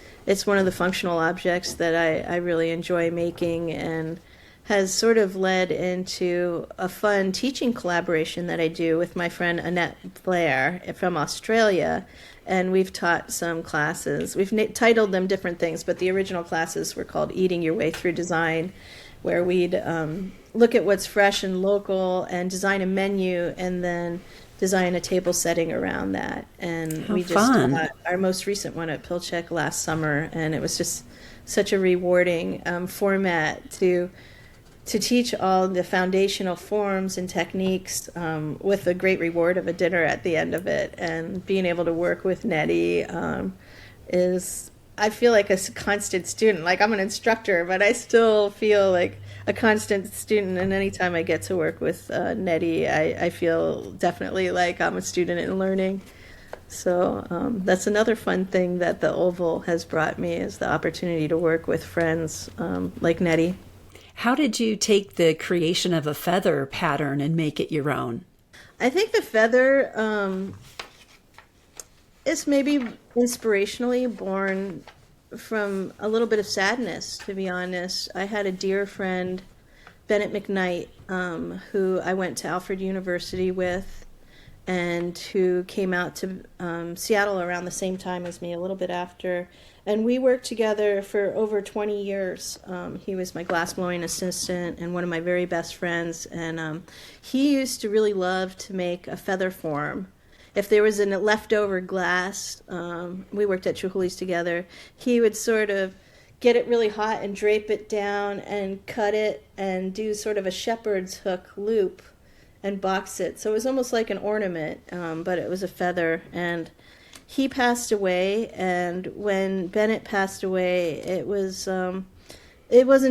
one of the functional objects that I really enjoy making, and has sort of led into a fun teaching collaboration that I do with my friend Annette Blair from Australia. And we've taught some classes. We've titled them different things, but the original classes were called Eating Your Way Through Design, where we'd look at what's fresh and local and design a menu and then design a table setting around that. And we just taught our most recent one at Pilchuck last summer, and it was just such a rewarding format to to teach all the foundational forms and techniques, with the great reward of a dinner at the end of it. And being able to work with Nettie is, I feel like a constant student. Like, I'm an instructor, but I still feel like a constant student. And anytime I get to work with Nettie, I feel definitely like I'm a student in learning. So that's another fun thing that the Oval has brought me, is the opportunity to work with friends like Nettie. How did you take the creation of a feather pattern and make it your own? I think the feather is maybe inspirationally born from a little bit of sadness, to be honest. I had a dear friend, Bennett McKnight, who I went to Alfred University with, and who came out to Seattle around the same time as me, a little bit after. And we worked together for over 20 years. He was my glassblowing assistant and one of my very best friends. And he used to really love to make a feather form. If there was a leftover glass, we worked at Chihuly's together, he would sort of get it really hot and drape it down and cut it and do sort of a shepherd's hook loop and box it. So it was almost like an ornament, but it was a feather. And he passed away, and when Bennett passed away, it wasn't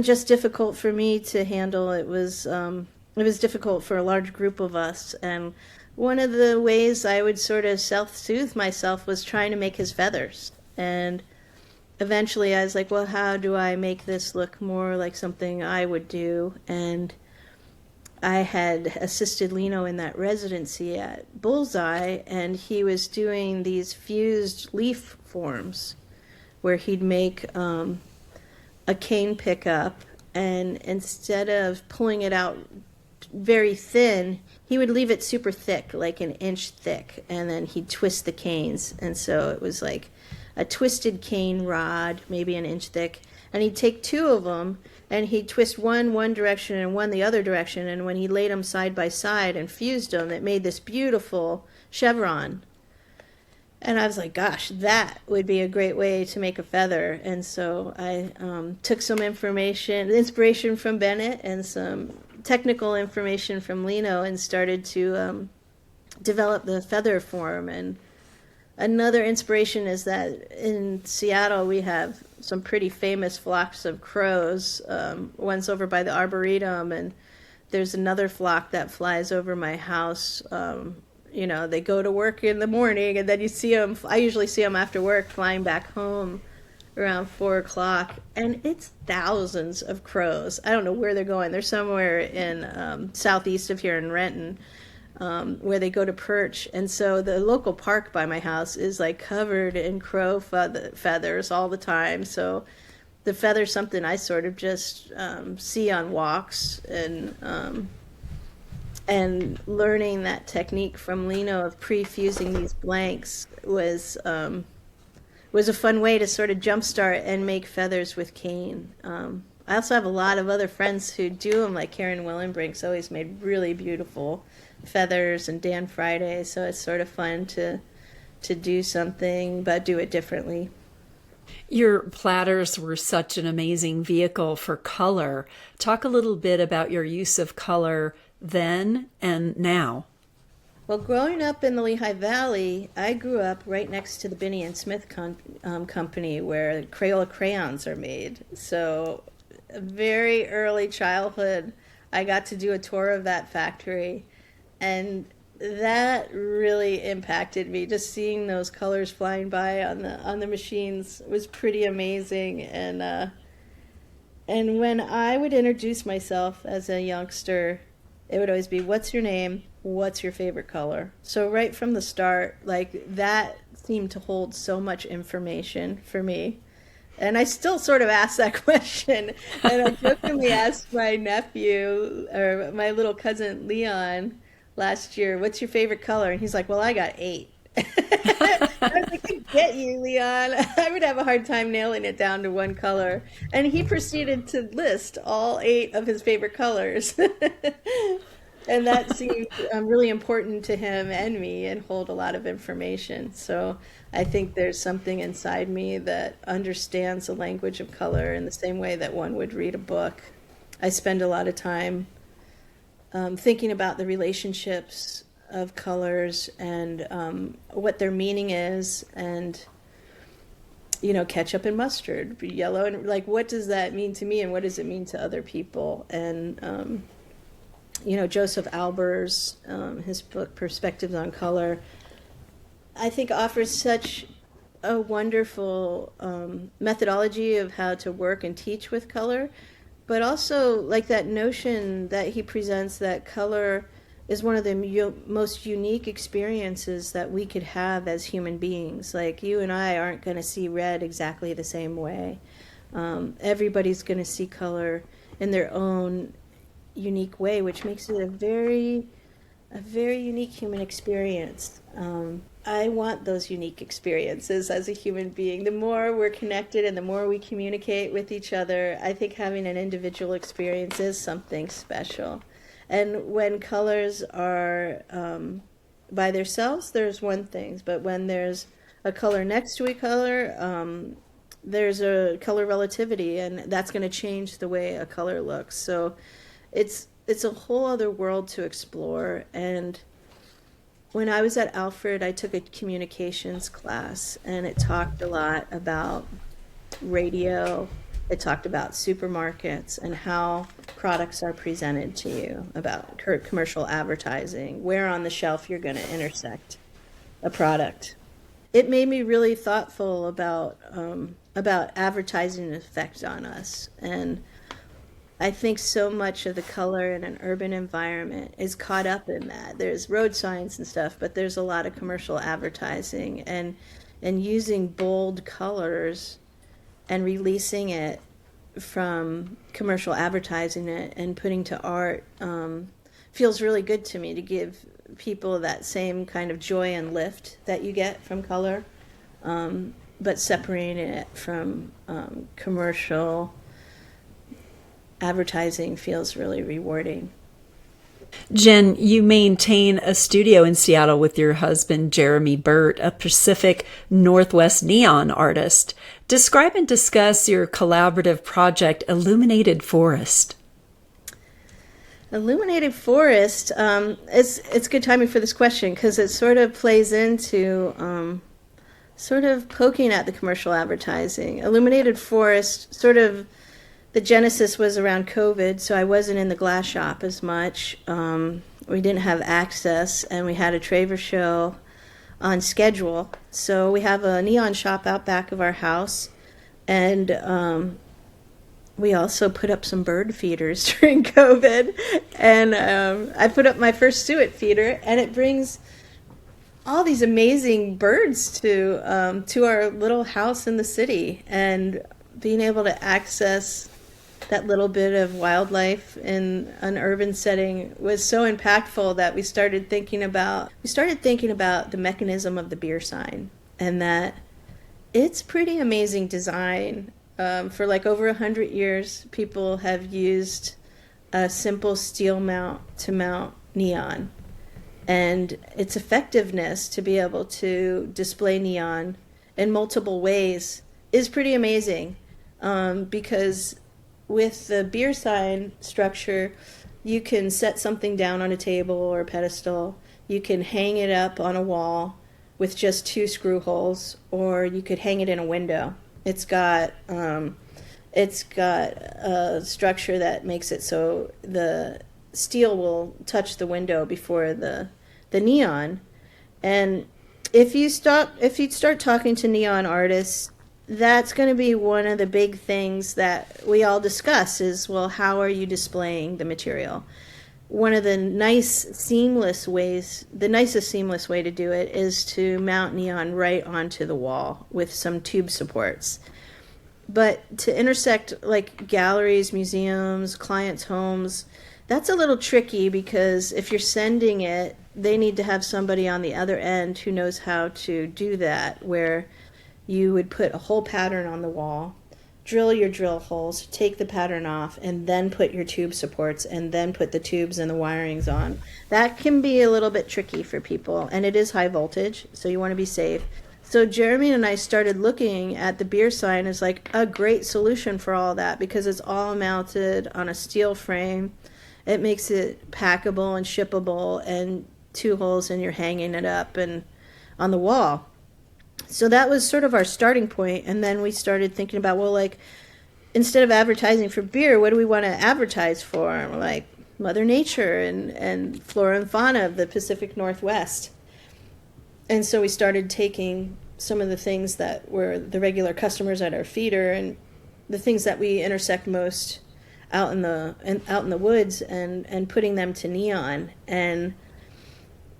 just difficult for me to handle. It was difficult for a large group of us. And one of the ways I would sort of self-soothe myself was trying to make his feathers. And eventually I was like, well, how do I make this look more like something I would do? And I had assisted Lino in that residency at Bullseye, and he was doing these fused leaf forms where he'd make a cane pickup, and instead of pulling it out very thin, he would leave it super thick, like an inch thick, and then he'd twist the canes. And so it was like a twisted cane rod, maybe an inch thick, and he'd take two of them and he'd twist one direction and one the other direction, and when he laid them side by side and fused them, it made this beautiful chevron. And I was like, gosh, that would be a great way to make a feather. And so I took some inspiration from Bennett and some technical information from Lino, and started to develop the feather form. And another inspiration is that in Seattle we have some pretty famous flocks of crows. One's over by the Arboretum, and there's another flock that flies over my house. They go to work in the morning, and then you see them. I usually see them after work flying back home around 4 o'clock, and it's thousands of crows. I don't know where they're going. They're somewhere in southeast of here in Renton, where they go to perch. And so the local park by my house is like covered in crow feathers all the time. So the feather's something I sort of just see on walks, and learning that technique from Lino of pre-fusing these blanks was a fun way to sort of jumpstart and make feathers with cane. I also have a lot of other friends who do them, like Karen Willenbrink's always made really beautiful feathers, and Dan Friday, so it's sort of fun to do something but do it differently. Your platters were such an amazing vehicle for color. Talk a little bit about your use of color then and now. Well, growing up in the Lehigh Valley, I grew up right next to the Binney and Smith company, where Crayola crayons are made. So a very early childhood, I got to do a tour of that factory, and that really impacted me. Just seeing those colors flying by on the machines was pretty amazing. And when I would introduce myself as a youngster, it would always be, what's your name? What's your favorite color? So right from the start, like, that seemed to hold so much information for me. And I still sort of ask that question. And I jokingly asked my nephew, or my little cousin Leon, last year, what's your favorite color? And he's like, well, I got 8. I was like, I get you, Leon. I would have a hard time nailing it down to one color. And he proceeded to list all 8 of his favorite colors. And that seemed really important to him and me, and hold a lot of information. So I think there's something inside me that understands the language of color in the same way that one would read a book. I spend a lot of time thinking about the relationships of colors and what their meaning is, and ketchup and mustard, yellow, and like, what does that mean to me and what does it mean to other people? And Joseph Alber's his book Perspectives on Color, I think, offers such a wonderful methodology of how to work and teach with color, but also like that notion that he presents, that color is one of the most unique experiences that we could have as human beings. Like, you and I aren't going to see red exactly the same way. Everybody's going to see color in their own unique way, which makes it a very unique human experience. I want those unique experiences as a human being. The more we're connected and the more we communicate with each other, I think having an individual experience is something special. And when colors are by themselves, there's one thing. But when there's a color next to a color, there's a color relativity, and that's going to change the way a color looks. So it's a whole other world to explore. And when I was at Alfred, I took a communications class, and it talked a lot about radio. It talked about supermarkets and how products are presented to you, about commercial advertising, where on the shelf you're going to intersect a product. It made me really thoughtful about advertising effect on us. And I think so much of the color in an urban environment is caught up in that. There's road signs and stuff, but there's a lot of commercial advertising, and using bold colors and releasing it from commercial advertising it and putting to art feels really good to me, to give people that same kind of joy and lift that you get from color, but separating it from commercial advertising feels really rewarding. Jen, you maintain a studio in Seattle with your husband, Jeremy Burt, a Pacific Northwest neon artist. Describe and discuss your collaborative project, Illuminated Forest. Illuminated Forest, it's good timing for this question, because it sort of plays into sort of poking at the commercial advertising. Illuminated Forest, sort of, the genesis was around COVID, so I wasn't in the glass shop as much. We didn't have access, and we had a Traver show on schedule. So we have a neon shop out back of our house, and we also put up some bird feeders during COVID. And I put up my first suet feeder, and it brings all these amazing birds to our little house in the city. And being able to access that little bit of wildlife in an urban setting was so impactful that we started thinking about the mechanism of the beer sign, and that it's pretty amazing design. For like over 100 years, people have used a simple steel mount to mount neon, and its effectiveness to be able to display neon in multiple ways is pretty amazing, because with the beer sign structure, you can set something down on a table or a pedestal. You can hang it up on a wall with just 2 screw holes, or you could hang it in a window. It's got a structure that makes it so the steel will touch the window before the neon. And if you start talking to neon artists, that's going to be one of the big things that we all discuss is, well, how are you displaying the material? One of the nicest seamless way to do it is to mount neon right onto the wall with some tube supports. But to intersect like galleries, museums, clients' homes, that's a little tricky, because if you're sending it, they need to have somebody on the other end who knows how to do that, where you would put a whole pattern on the wall, drill your drill holes, take the pattern off, and then put your tube supports, and then put the tubes and the wirings on. That can be a little bit tricky for people, and it is high voltage, so you want to be safe. So Jeremy and I started looking at the beer sign as like a great solution for all that, because it's all mounted on a steel frame. It makes it packable and shippable, and 2 holes and you're hanging it up and on the wall. So that was sort of our starting point. And then we started thinking about, well, like, instead of advertising for beer, what do we want to advertise for? Like Mother Nature and flora and fauna of the Pacific Northwest. And so we started taking some of the things that were the regular customers at our feeder and the things that we intersect most out in the woods, and putting them to neon. And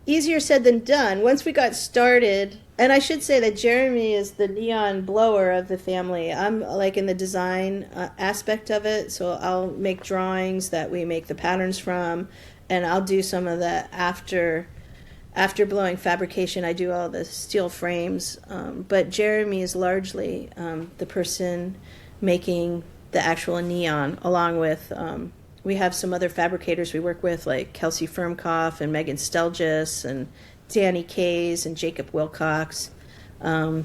easier said than done. Once we got started, and I should say that Jeremy is the neon blower of the family. I'm like in the design aspect of it, so I'll make drawings that we make the patterns from, and I'll do some of the after blowing fabrication. I do all the steel frames, but Jeremy is largely the person making the actual neon, along with we have some other fabricators we work with, like Kelsey Firmkoff and Megan Stelgis and Danny Kays and Jacob Wilcox. We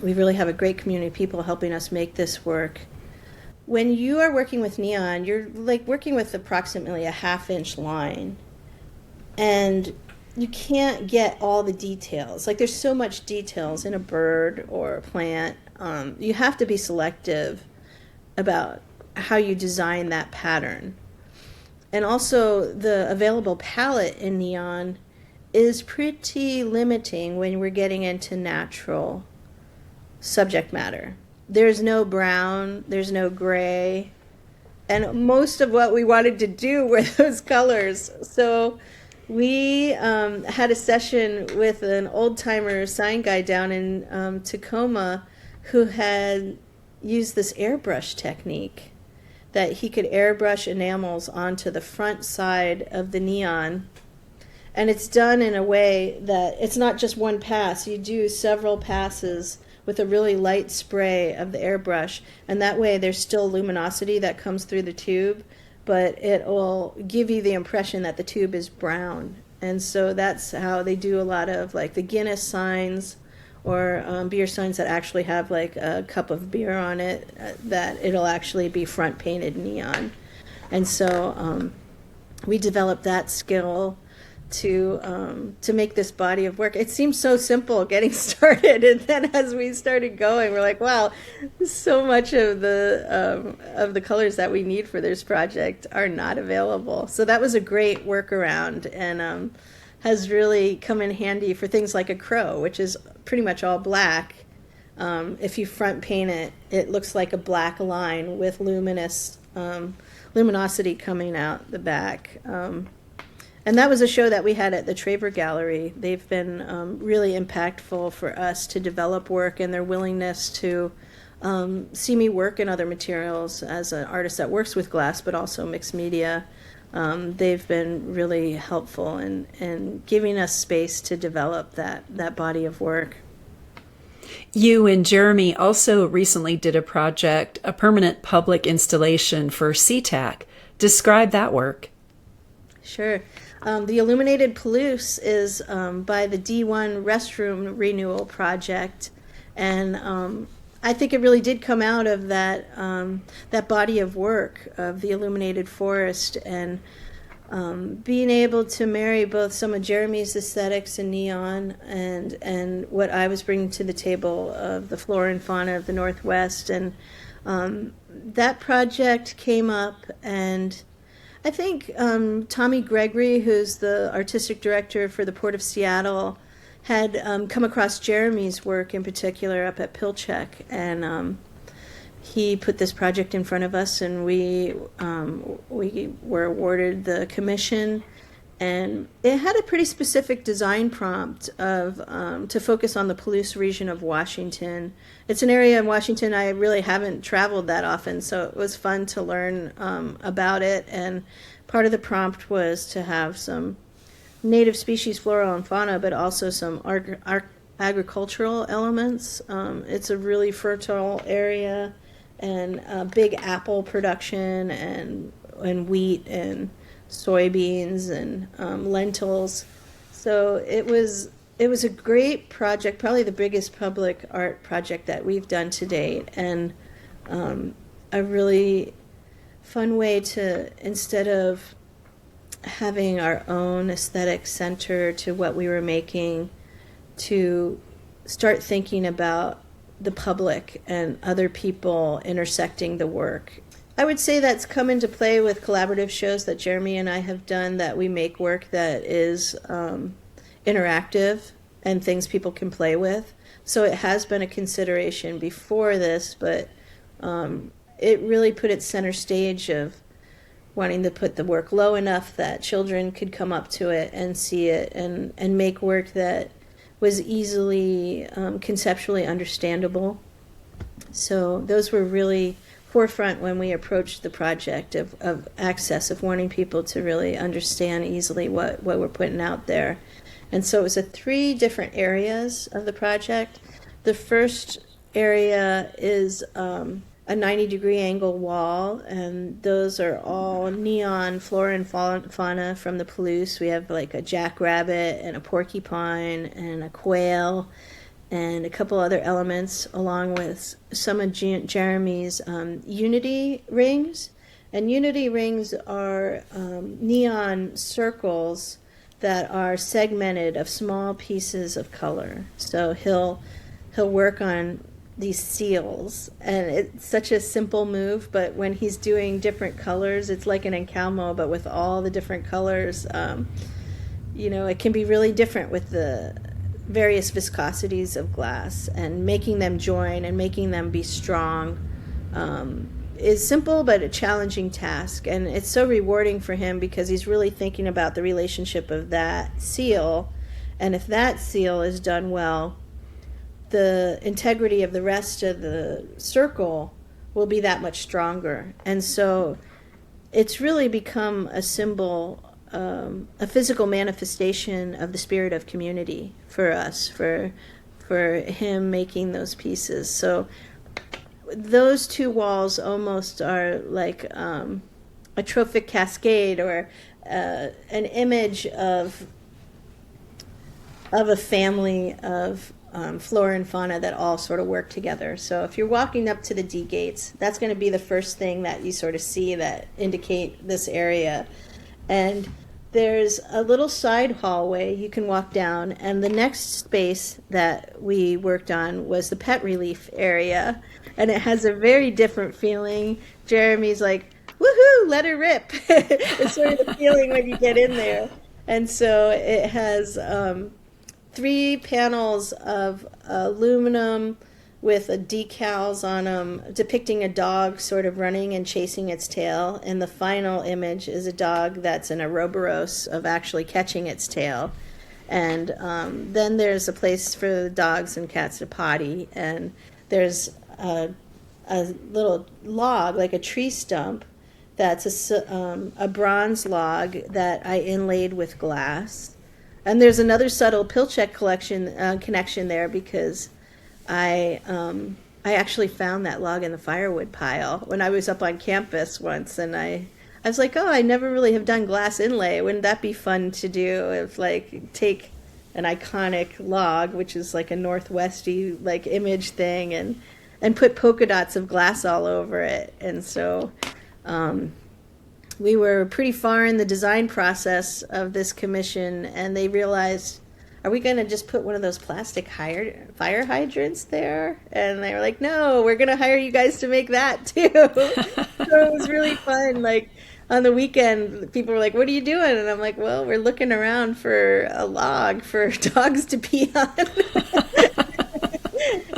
really have a great community of people helping us make this work. When you are working with neon, you're like working with approximately a 1/2-inch line, and you can't get all the details. Like, there's so much details in a bird or a plant. You have to be selective about how you design that pattern. And also, the available palette in neon is pretty limiting when we're getting into natural subject matter. There's no brown, there's no gray, and most of what we wanted to do were those colors. So we had a session with an old-timer sign guy down in Tacoma who had used this airbrush technique, that he could airbrush enamels onto the front side of the neon. And it's done in a way that it's not just one pass. You do several passes with a really light spray of the airbrush, and that way there's still luminosity that comes through the tube, but it will give you the impression that the tube is brown. And so that's how they do a lot of like the Guinness signs, or beer signs that actually have like a cup of beer on it, that it'll actually be front painted neon. And so we developed that skill to make this body of work. It seems so simple getting started, and then as we started going, we're like, wow, so much of the colors that we need for this project are not available. So that was a great workaround, and has really come in handy for things like a crow, which is pretty much all black. If you front paint it, it looks like a black line with luminosity coming out the back. And that was a show that we had at the Traver Gallery. They've been really impactful for us to develop work, and their willingness to see me work in other materials as an artist that works with glass, but also mixed media. They've been really helpful in giving us space to develop that body of work. You and Jeremy also recently did a project, a permanent public installation for SeaTac. Describe that work. Sure. The Illuminated Palouse is by the D1 Restroom Renewal Project, and I think it really did come out of that body of work of the illuminated forest, and being able to marry both some of Jeremy's aesthetics and neon, and what I was bringing to the table of the flora and fauna of the Northwest. And that project came up, and I think Tommy Gregory, who's the artistic director for the Port of Seattle, had come across Jeremy's work in particular up at Pilchuck, and he put this project in front of us, and we were awarded the commission. And it had a pretty specific design prompt of to focus on the Palouse region of Washington. It's an area in Washington I really haven't traveled that often, so it was fun to learn about it. And part of the prompt was to have some native species flora and fauna, but also some agricultural elements. It's a really fertile area, and big apple production, and wheat and soybeans and lentils. So it was it was a great project, probably the biggest public art project that we've done to date, and a really fun way to, instead of having our own aesthetic center to what we were making, to start thinking about the public and other people intersecting the work. I would say that's come into play with collaborative shows that Jeremy and I have done, that we make work that is interactive and things people can play with. So it has been a consideration before this, but it really put it center stage of wanting to put the work low enough that children could come up to it and see it, and make work that was easily conceptually understandable. So those were really forefront when we approached the project of access, of wanting people to really understand easily what we're putting out there. And so it was 3 different areas of the project. The first area is a 90-degree angle wall, and those are all neon flora and fauna from the Palouse. We have like a jackrabbit and a porcupine and a quail and a couple other elements, along with some of Jeremy's unity rings. And unity rings are neon circles that are segmented of small pieces of color. So he'll work on these seals, and it's such a simple move, but when he's doing different colors, it's like an encalmo, but with all the different colors. It can be really different with the various viscosities of glass, and making them join and making them be strong is simple but a challenging task. And it's so rewarding for him because he's really thinking about the relationship of that seal, and if that seal is done well, the integrity of the rest of the circle will be that much stronger. And so it's really become a symbol, a physical manifestation of the spirit of community for us, for him making those pieces. So those 2 walls almost are like a trophic cascade, or an image of a family of flora and fauna that all sort of work together. So if you're walking up to the D gates, that's going to be the first thing that you sort of see that indicate this area. And there's a little side hallway you can walk down, and the next space that we worked on was the pet relief area, and it has a very different feeling. Jeremy's like, woohoo, let her rip. It's sort of the feeling when you get in there. And so it has 3 panels of aluminum with decals on them depicting a dog sort of running and chasing its tail. And the final image is a dog that's in Ouroboros of actually catching its tail. And then there's a place for the dogs and cats to potty. And there's a little log, like a tree stump, that's a bronze log that I inlaid with glass. And there's another subtle Pilchuck connection there, because I actually found that log in the firewood pile when I was up on campus once, and I was like, oh, I never really have done glass inlay. Wouldn't that be fun to do? If like take an iconic log, which is like a Northwesty like image thing, and put polka dots of glass all over it. And so we were pretty far in the design process of this commission, and they realized, are we going to just put one of those plastic fire hydrants there? And they were like, no, we're going to hire you guys to make that too. So it was really fun. Like on the weekend, people were like, what are you doing? And I'm like, well, we're looking around for a log for dogs to pee on.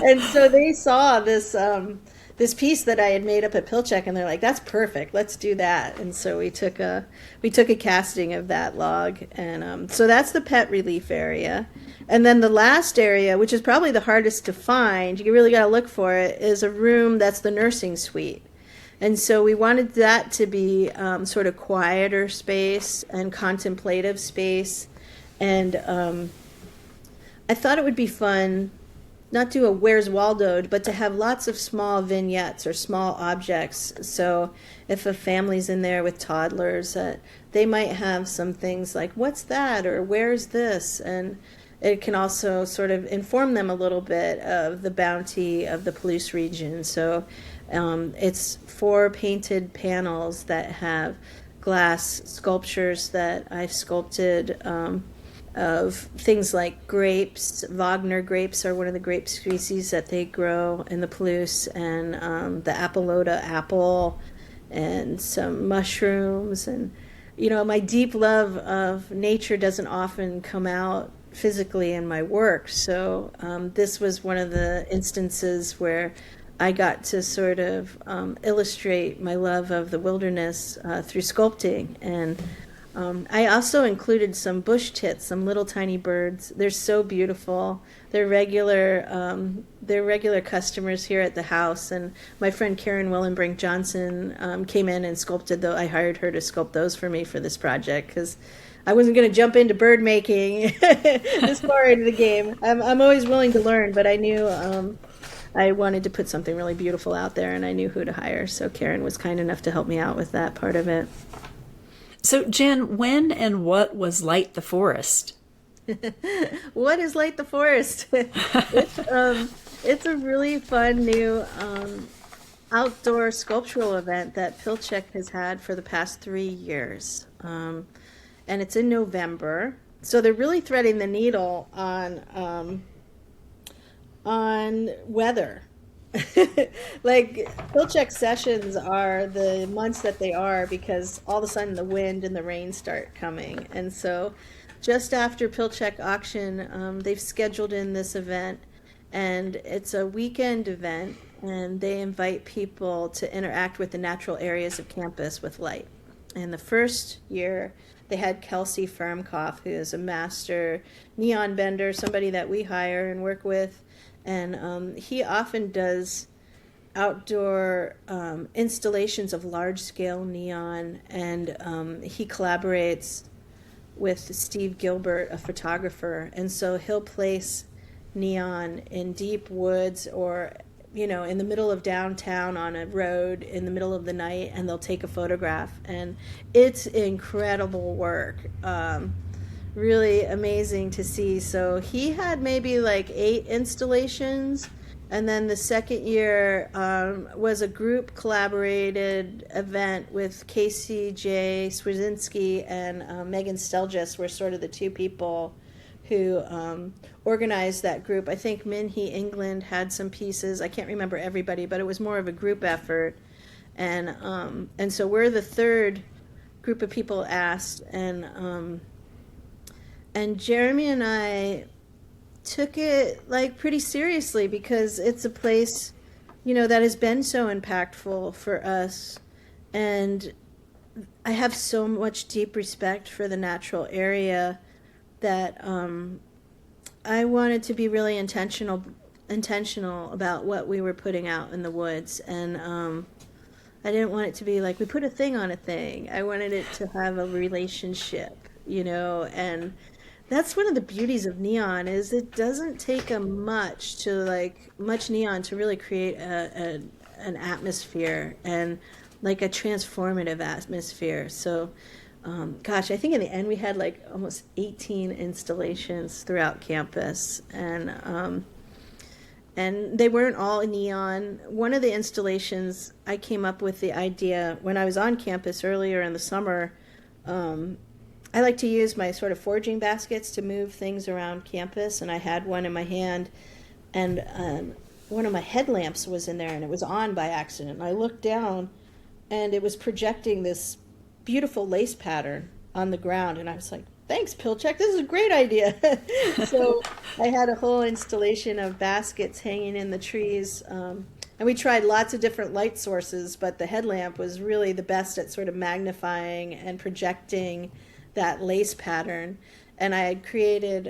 And so they saw this piece that I had made up at Pilchuck, and they're like, that's perfect, let's do that. And so we took a casting of that log, and so that's the pet relief area. And then the last area, which is probably the hardest to find, you really got to look for it, is a room that's the nursing suite. And so we wanted that to be sort of quieter space and contemplative space. And I thought it would be fun not do a Where's Waldo'd, but to have lots of small vignettes or small objects. So if a family's in there with toddlers, they might have some things like, what's that? Or where's this? And it can also sort of inform them a little bit of the bounty of the Palouse region. So it's 4 painted panels that have glass sculptures that I've sculpted of things like grapes. Wagner grapes are one of the grape species that they grow in the Palouse, and the Apolloda apple, and some mushrooms. And, my deep love of nature doesn't often come out physically in my work. So this was one of the instances where I got to sort of illustrate my love of the wilderness through sculpting. And I also included some bush tits, some little tiny birds. They're so beautiful. They're regular customers here at the house. And my friend Karen Willenbrink Johnson came in and sculpted I hired her to sculpt those for me for this project, because I wasn't going to jump into bird making this far into the game. I'm always willing to learn, but I knew I wanted to put something really beautiful out there, and I knew who to hire. So Karen was kind enough to help me out with that part of it. So, Jen, when and what was Light the Forest? What is Light the Forest? It's a really fun new outdoor sculptural event that Pilchuck has had for the past 3 years. And it's in November. So they're really threading the needle on weather. Like, Pilchuck sessions are the months that they are because all of a sudden the wind and the rain start coming. And so just after Pilchuck auction, they've scheduled in this event, and it's a weekend event, and they invite people to interact with the natural areas of campus with light. And the first year, they had Kelsey Firmkoff, who is a master neon bender, somebody that we hire and work with. And he often does outdoor installations of large-scale neon, and he collaborates with Steve Gilbert, a photographer. And so he'll place neon in deep woods or, in the middle of downtown on a road in the middle of the night, and they'll take a photograph. And it's incredible work. Really amazing to see. So he had maybe like 8 installations, and then the second year was a group collaborated event with Casey J. Swierczynski and Megan Stelgis were sort of the 2 people who organized that group. I think Minhee England had some pieces. I can't remember everybody, but it was more of a group effort. And so we're the 3rd group of people asked, and Jeremy and I took it like pretty seriously because it's a place, that has been so impactful for us. And I have so much deep respect for the natural area that I wanted to be really intentional about what we were putting out in the woods. And I didn't want it to be like we put a thing on a thing. I wanted it to have a relationship, and that's one of the beauties of neon is it doesn't take much neon to really create an atmosphere, and like a transformative atmosphere. So I think in the end we had like almost 18 installations throughout campus, and they weren't all neon. One of the installations, I came up with the idea when I was on campus earlier in the summer. I like to use my sort of foraging baskets to move things around campus, and I had one in my hand, and one of my headlamps was in there, and it was on by accident. I looked down, and it was projecting this beautiful lace pattern on the ground, and I was like, thanks, Pilchuck, this is a great idea. So I had a whole installation of baskets hanging in the trees, and we tried lots of different light sources, but the headlamp was really the best at sort of magnifying and projecting that lace pattern. And I had created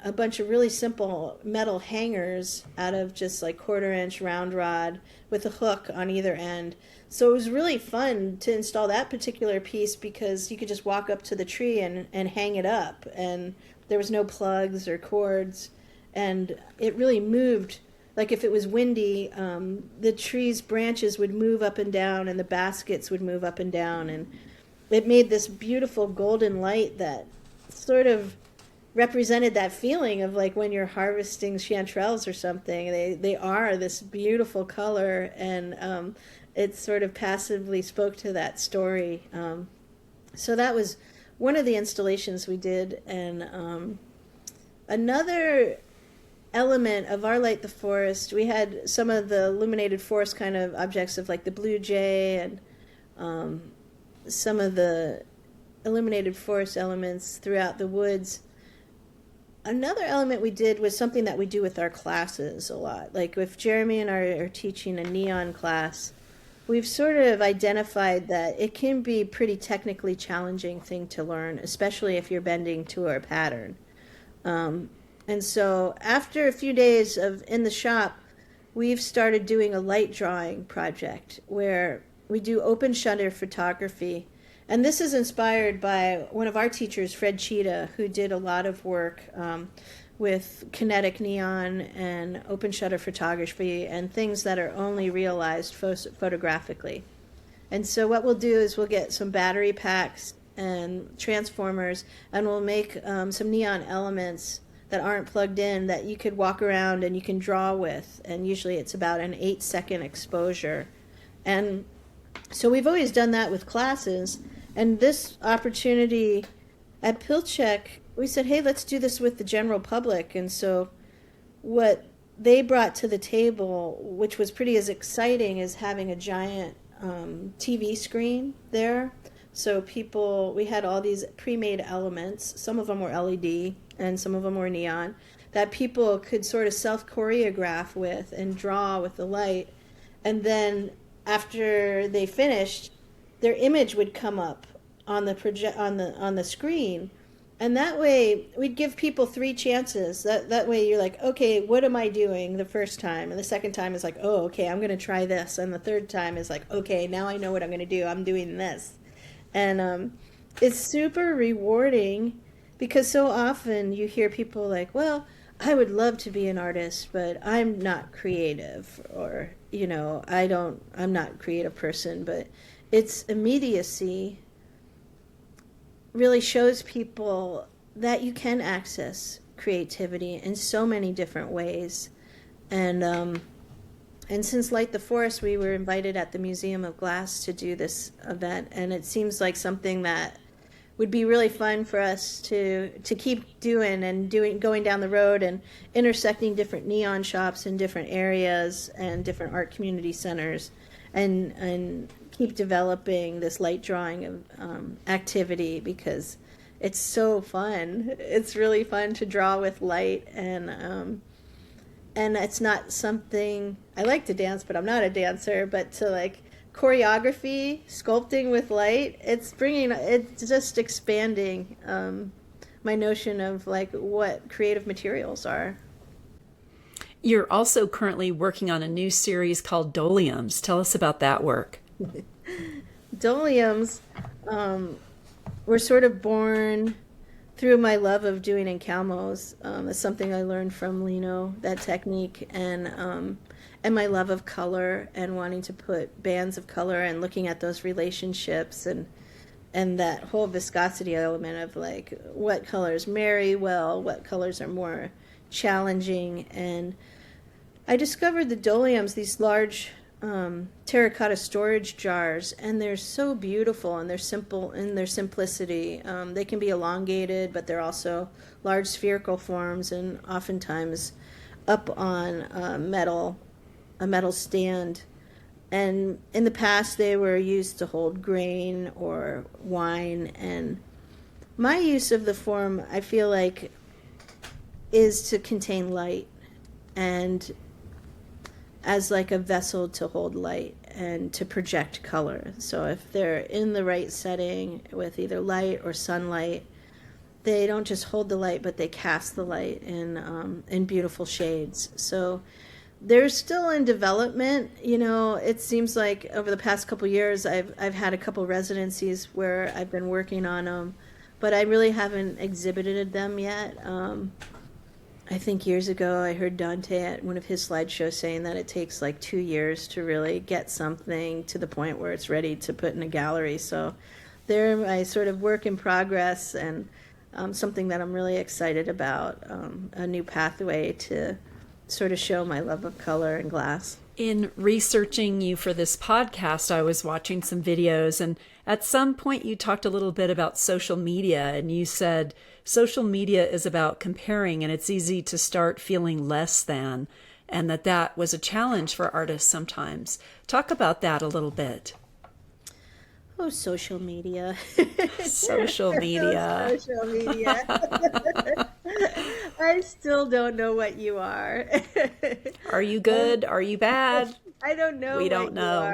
a bunch of really simple metal hangers out of just like 1/4-inch round rod with a hook on either end. So it was really fun to install that particular piece because you could just walk up to the tree and hang it up, and there was no plugs or cords, and it really moved. Like if it was windy, the tree's branches would move up and down, and the baskets would move up and down, and it made this beautiful golden light that sort of represented that feeling of like when you're harvesting chanterelles or something. They are this beautiful color, and it sort of passively spoke to that story. So that was one of the installations we did, and another element of our Light the Forest, we had some of the illuminated forest kind of objects of like the blue jay and some of the illuminated forest elements throughout the woods. Another element we did was something that we do with our classes a lot. Like if Jeremy and I are teaching a neon class, we've sort of identified that it can be a pretty technically challenging thing to learn, especially if you're bending to a pattern. And so after a few days of in the shop, we've started doing a light drawing project where we do open shutter photography. And this is inspired by one of our teachers, Fred Cheetah, who did a lot of work with kinetic neon and open shutter photography and things that are only realized photographically. And so what we'll do is we'll get some battery packs and transformers, and we'll make some neon elements that aren't plugged in that you could walk around and you can draw with. And usually it's about an 8-second exposure. And so we've always done that with classes. And this opportunity at Pilchuck, we said, hey, let's do this with the general public. And so what they brought to the table, which was pretty as exciting as having a giant TV screen there. So we had all these pre-made elements. Some of them were LED and some of them were neon that people could sort of self-choreograph with and draw with the light. And then after they finished, their image would come up on the screen. And that way we'd give people 3 chances. That way you're like, okay, what am I doing the first time? And the second time is like, oh, okay, I'm going to try this. And the third time is like, okay, now I know what I'm going to do. I'm doing this. And it's super rewarding because so often you hear people like, well, I would love to be an artist, but I'm not creative, or, I'm not a creative person. But its immediacy really shows people that you can access creativity in so many different ways. And since Light the Forest, we were invited at the Museum of Glass to do this event, and it seems like something that would be really fun for us to keep doing going down the road and intersecting different neon shops in different areas and different art community centers, and keep developing this light drawing activity, because it's so fun. It's really fun to draw with light, and it's not something I like to dance, but I'm not a dancer. But to like choreography, sculpting with light, it's just expanding my notion of like what creative materials are. You're also currently working on a new series called Doliums. Tell us about that work. Doliums were sort of born through my love of doing encalmos. It's something I learned from Lino, that technique, and my love of color and wanting to put bands of color and looking at those relationships and that whole viscosity element of like what colors marry well, what colors are more challenging. And I discovered the Doliums, these large terracotta storage jars, and they're so beautiful, and they're simple in their simplicity. They can be elongated, but they're also large spherical forms, and oftentimes up on a metal stand. And in the past, they were used to hold grain or wine. And my use of the form, I feel like, is to contain light, and as like a vessel to hold light and to project color. So if they're in the right setting with either light or sunlight, they don't just hold the light, but they cast the light in beautiful shades. So they're still in development. It seems like over the past couple years, I've had a couple residencies where I've been working on them, but I really haven't exhibited them yet. I think years ago I heard Dante at one of his slideshows saying that it takes like 2 years to really get something to the point where it's ready to put in a gallery. So they're my sort of work in progress, and something that I'm really excited about, a new pathway to sort of show my love of color and glass. In researching you for this podcast, I was watching some videos, and at some point you talked a little bit about social media, and you said social media is about comparing, and it's easy to start feeling less than, and that was a challenge for artists sometimes. Talk about that a little bit. Oh, social media. Social media. Social media. I still don't know what you are. Are you good? Are you bad? I don't know. We don't know.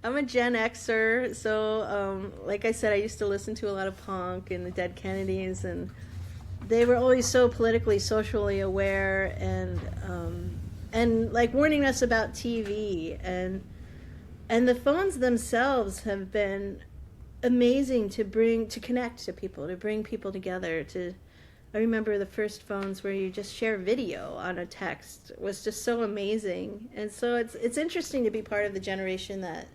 I'm a Gen Xer, so like I said, I used to listen to a lot of punk and the Dead Kennedys, and they were always so politically, socially aware, and like warning us about TV, and the phones themselves have been amazing to connect to people, to bring people together. I remember the first phones where you just share video on a text was just so amazing. And so it's interesting to be part of the generation that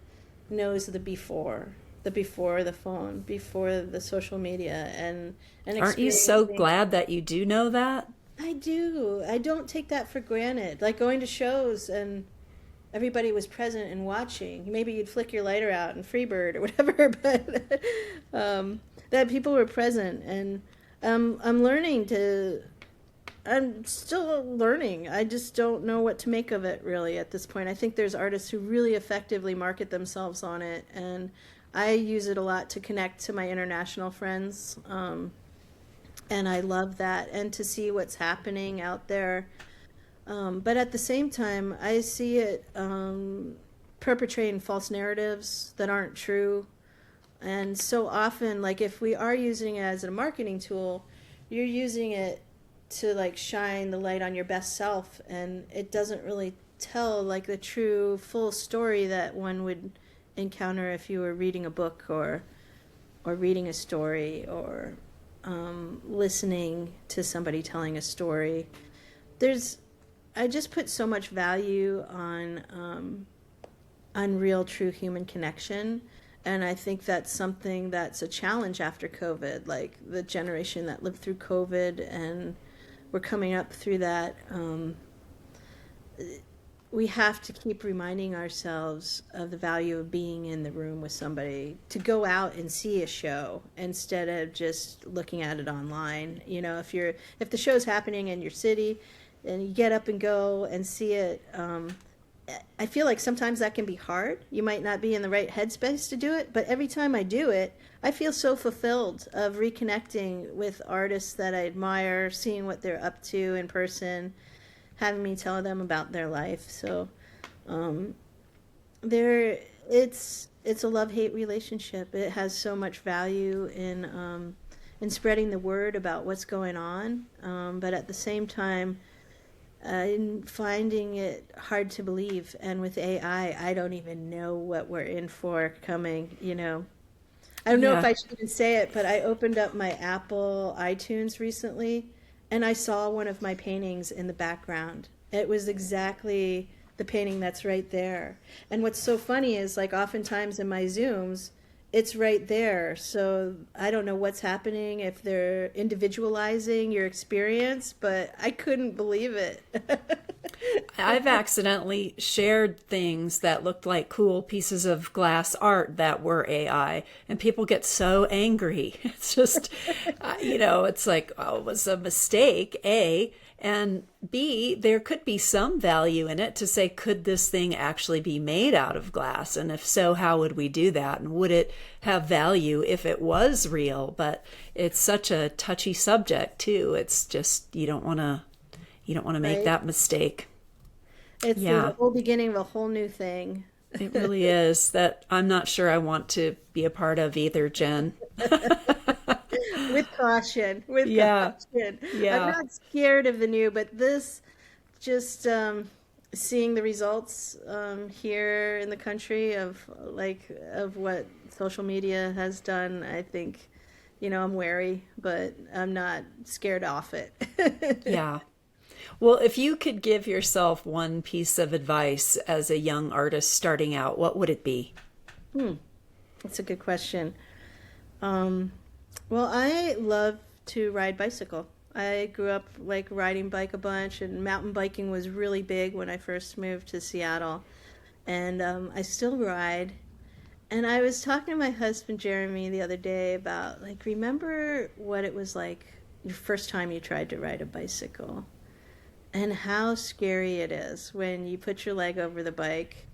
knows the before the phone, before the social media, and aren't you so glad that you do know that? I do. I don't take that for granted. Like going to shows and everybody was present and watching. Maybe you'd flick your lighter out in Freebird or whatever, but that people were present. And I'm still learning. I just don't know what to make of it really at this point. I think there's artists who really effectively market themselves on it, and I use it a lot to connect to my international friends. And I love that, and to see what's happening out there. But at the same time, I see it perpetrating false narratives that aren't true. And so often, like if we are using it as a marketing tool, you're using it to like shine the light on your best self, and it doesn't really tell like the true full story that one would encounter if you were reading a book or reading a story or listening to somebody telling a story. I just put so much value on real, true human connection, and I think that's something that's a challenge after COVID. Like the generation that lived through COVID, and we're coming up through that. We have to keep reminding ourselves of the value of being in the room with somebody, to go out and see a show instead of just looking at it online. You know, if the show's happening in your city, and you get up and go and see it, I feel like sometimes that can be hard. You might not be in the right headspace to do it, but every time I do it, I feel so fulfilled of reconnecting with artists that I admire, seeing what they're up to in person, having me tell them about their life. So it's a love-hate relationship. It has so much value in spreading the word about what's going on, but at the same time, in finding it hard to believe. And with AI, I don't even know what we're in for coming, you know. I don't know if I should even say it, but I opened up my Apple iTunes recently, and I saw one of my paintings in the background. It was exactly the painting that's right there. And what's so funny is, like, oftentimes in my Zooms, it's right there. So I don't know what's happening, if they're individualizing your experience, but I couldn't believe it. I've accidentally shared things that looked like cool pieces of glass art that were AI, and people get so angry. It's just, it's like, oh, it was a mistake, A, and B, there could be some value in it to say, could this thing actually be made out of glass? And if so, how would we do that? And would it have value if it was real? But it's such a touchy subject too. It's just, you don't want to make that mistake. It's the whole beginning of a whole new thing. It really is, that I'm not sure I want to be a part of either, Jen. With caution. Yeah. I'm not scared of the new, but this just seeing the results here in the country of what social media has done, I think, I'm wary, but I'm not scared off it. Yeah. Well, if you could give yourself one piece of advice as a young artist starting out, what would it be? That's a good question. Well, I love to ride bicycle. I grew up like riding bike a bunch, and mountain biking was really big when I first moved to Seattle. And I still ride. And I was talking to my husband Jeremy the other day about like, remember what it was like your first time you tried to ride a bicycle, and how scary it is when you put your leg over the bike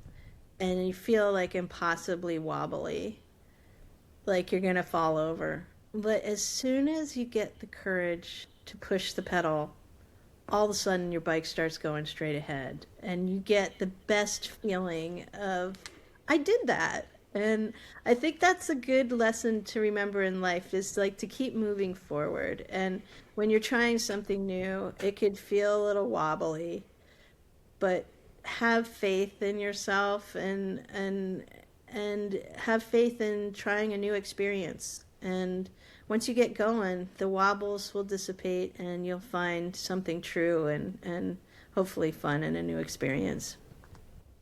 and you feel like impossibly wobbly, like you're gonna fall over. But as soon as you get the courage to push the pedal, all of a sudden your bike starts going straight ahead, and you get the best feeling of, I did that. And I think that's a good lesson to remember in life, is like to keep moving forward. And when you're trying something new, it could feel a little wobbly, but have faith in yourself, and have faith in trying a new experience. And once you get going, the wobbles will dissipate, and you'll find something true and hopefully fun in a new experience.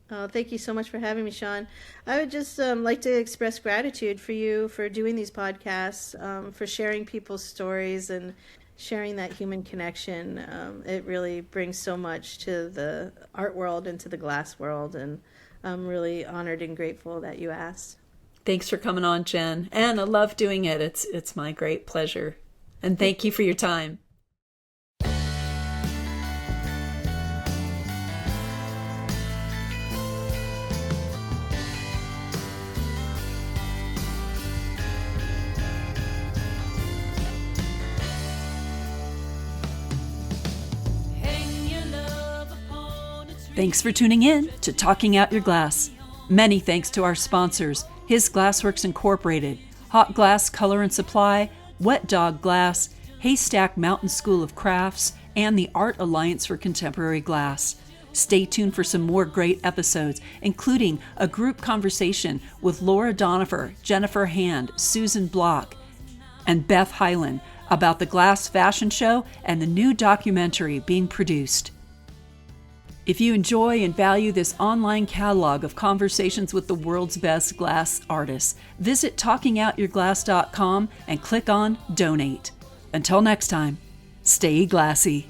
Oh, thank you so much for having me, Sean. I would just like to express gratitude for you for doing these podcasts, for sharing people's stories and sharing that human connection. It really brings so much to the art world and to the glass world, and I'm really honored and grateful that you asked. Thanks for coming on, Jen. And I love doing it. It's my great pleasure. And thank you for your time. Thanks for tuning in to Talking Out Your Glass. Many thanks to our sponsors, His Glassworks Incorporated, Hot Glass Color and Supply, Wet Dog Glass, Haystack Mountain School of Crafts, and the Art Alliance for Contemporary Glass. Stay tuned for some more great episodes, including a group conversation with Laura Donover, Jennifer Hand, Susan Block, and Beth Hyland about the Glass Fashion Show and the new documentary being produced. If you enjoy and value this online catalog of conversations with the world's best glass artists, visit talkingoutyourglass.com and click on Donate. Until next time, stay glassy.